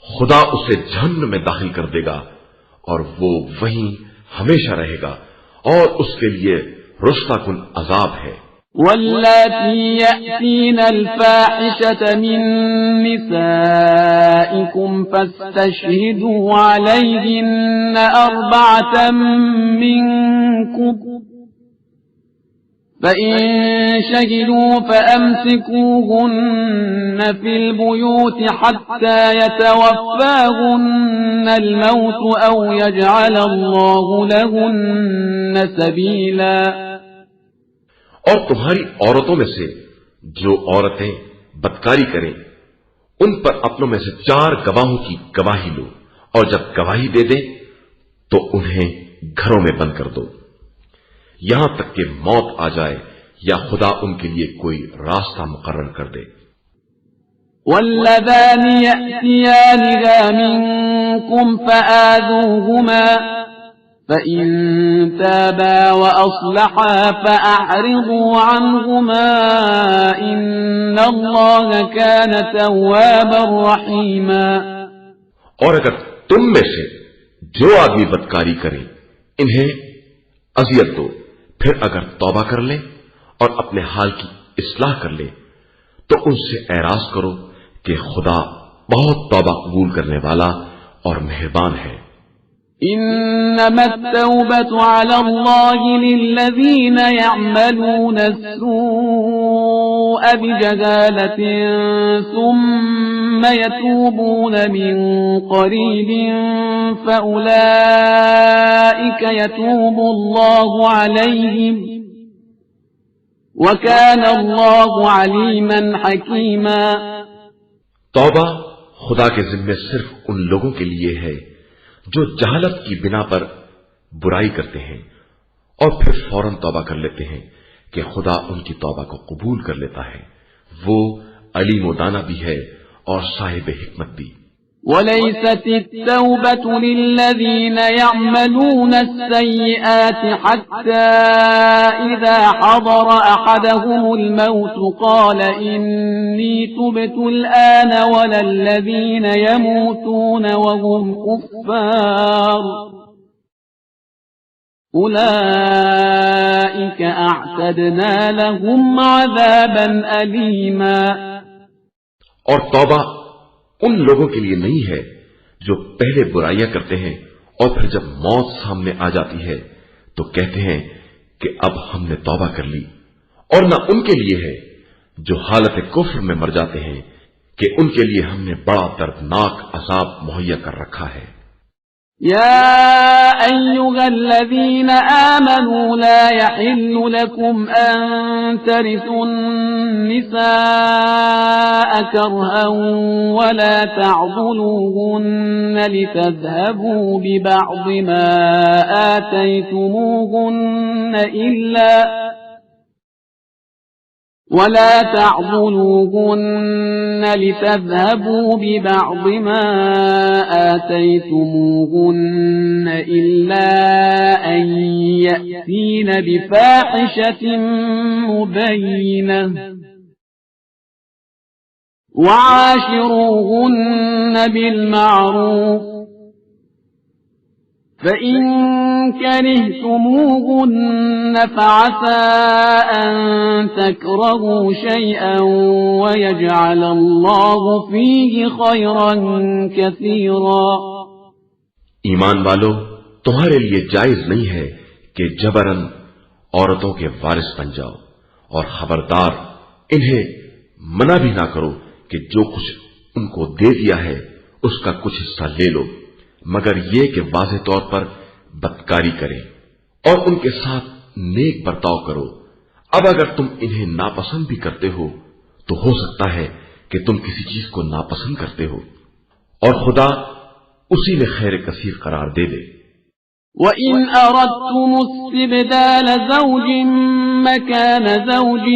خدا اسے جہنم میں داخل کر دے گا اور وہ وہیں ہمیشہ رہے گا اور اس کے لیے رسوا کن عذاب ہے. واللاتي يأتين الفاحشة من نسائكم فاستشهدوا عليهن 4 منكم فإن شهدوا فأمسكوهن في البيوت حتى يتوفاهن الموت أو يجعل الله لهن سبيلا. اور تمہاری عورتوں میں سے جو عورتیں بدکاری کریں ان پر اپنوں میں سے 4 گواہوں کی گواہی لو اور جب گواہی دے دیں تو انہیں گھروں میں بند کر دو یہاں تک کہ موت آ جائے یا خدا ان کے لیے کوئی راستہ مقرر کر دے. واللذان يأتيانها منكم فآذوهما فإن تابا وأصلحا فأعرضوا عنهما إن الله كان توابا رحيما۔ اور اگر تم میں سے جو آدمی بدکاری کرے انہیں اذیت دو، پھر اگر توبہ کر لے اور اپنے حال کی اصلاح کر لے تو ان سے اعراض کرو کہ خدا بہت توبہ قبول کرنے والا اور مہربان ہے۔ إنما التوبة على الله للذين يعملون السوء بجهالة ثم يتوبون من قريب فأولئك يتوب الله عليهم وكان الله عليما حكيما۔ توبہ خدا کے ذمے صرف ان لوگوں کے لیے ہے جو جہالت کی بنا پر برائی کرتے ہیں اور پھر فوراً توبہ کر لیتے ہیں کہ خدا ان کی توبہ کو قبول کر لیتا ہے، وہ علیم و دانا بھی ہے اور صاحب حکمت بھی۔ وَلَيْسَتِ التَّوْبَةُ لِلَّذِينَ يَعْمَلُونَ السَّيِّئَاتِ حَتَّى إِذَا حَضَرَ أَحَدَهُمُ الْمَوْتُ قَالَ إِنِّي تُبْتُ الْآنَ وَلَا الَّذِينَ يَمُوتُونَ وَهُمْ كُفَّارٌ أُولَئِكَ أَعْتَدْنَا لَهُمْ عَذَابًا أَلِيمًا۔ اور توبہ ان لوگوں کے لیے نہیں ہے جو پہلے برائیاں کرتے ہیں اور پھر جب موت سامنے آ جاتی ہے تو کہتے ہیں کہ اب ہم نے توبہ کر لی، اور نہ ان کے لیے ہے جو حالت کفر میں مر جاتے ہیں کہ ان کے لیے ہم نے بڑا دردناک عذاب مہیا کر رکھا ہے۔ يا أيها الذين آمنوا لا يحل لكم أن ترثوا النساء كرها ولا تعضلوهن لتذهبوا ببعض ما آتيتموهن إلا أن يأتين بفاحشة مبينة وعاشروهن بالمعروف فإن كرهتموهن فعسى أن تكرهوا شيئا ويجعل الله فيه خيرا كثيرا۔ ایمان والو، تمہارے لیے جائز نہیں ہے کہ جبرن عورتوں کے وارث بن جاؤ، اور خبردار انہیں منع بھی نہ کرو کہ جو کچھ ان کو دے دیا ہے اس کا کچھ حصہ لے لو، مگر یہ کہ واضح طور پر بدکاری کریں اور ان کے ساتھ نیک برتاؤ کرو۔ اب اگر تم انہیں ناپسند بھی کرتے ہو تو ہو سکتا ہے کہ تم کسی چیز کو ناپسند کرتے ہو، اور خدا اسی میں خیر کثیر قرار دے دے۔ وَإِنْ أَرَدْتُمُ اسْتِبْدَالَ زَوْجٍ مَّكَانَ زَوْجٍ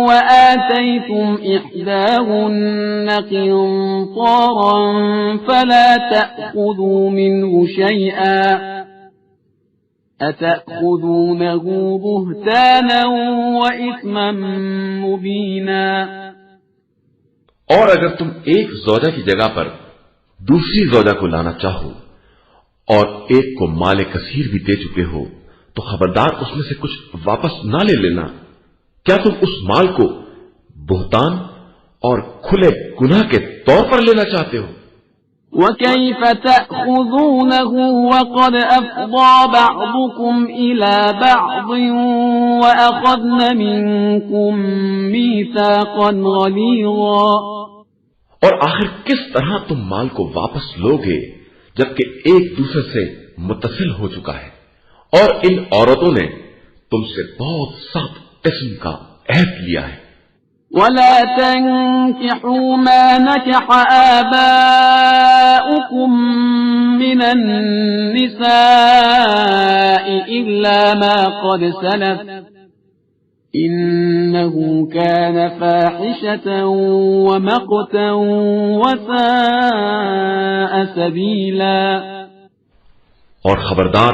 وَآتَيْتُمْ إِحْدَاهُنَّ قِنطَارًا فَلَا تَأْخُذُوا مِنْهُ شَيْئًا أَتَأْخُذُونَهُ بُهْتَانًا وَإِثْمًا مُّبِينًا۔ اور اگر تم ایک زوجہ کی جگہ پر دوسری زوجہ کو لانا چاہو اور ایک کو مال کثیر بھی دے چکے ہو تو خبردار اس میں سے کچھ واپس نہ لے لینا۔ کیا تم اس مال کو بہتان اور کھلے گناہ کے طور پر لینا چاہتے ہو؟ وَكَيْفَ تَأْخُذُونَهُ وَقَدْ أَفْضَىٰ بَعْضُكُمْ إِلَىٰ بَعْضٍ وَأَخَذْنَ مِنكُم مِّيثَاقًا غَلِيظًا۔ اور آخر کس طرح تم مال کو واپس لوگے جبکہ ایک دوسرے سے متصل ہو چکا ہے، اور ان عورتوں نے تم سے بہت سخت قسم کا عہد لیا ہے۔ وَلَا تَنكِحُوا مَا نَكَحَ آبَاؤُكُم مِّنَ النِّسَاءِ إِلَّا مَا قَدْ سَلَفَ إِنَّهُ كَانَ فَاحِشَةً وَمَقْتًا وَسَاءَ سَبِيلًا۔ اور خبردار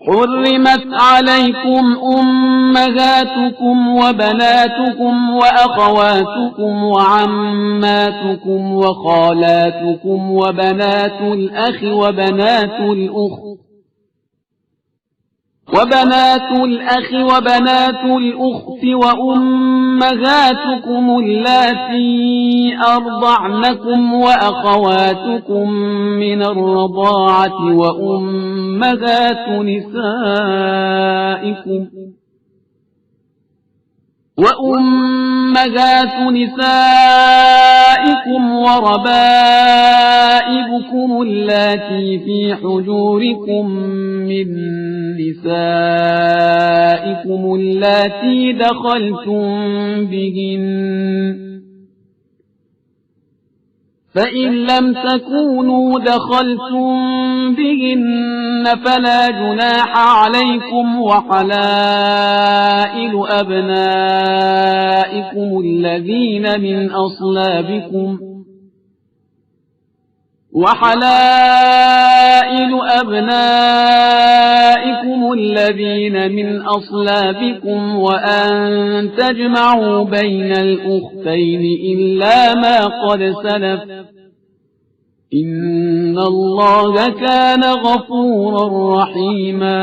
حرمت عليكم أمهاتكم وبناتكم وأخواتكم وعماتكم وخالاتكم وبنات الأخ وبنات الأخت وأمهاتكم اللاتي أرضعنكم وأخواتكم من الرضاعة وأمهات نسائكم وربائبكم اللاتي في حجوركم من نسائكم اللاتي دخلتم بهن، فإن لم تكونوا دخلتم بهن فلا جناح عليكم وحلائل أبنائكم الذين من أصلابكم وأن تجمعوا بين الأختين إلا ما قد سلف إن الله كان غفورا رحيما۔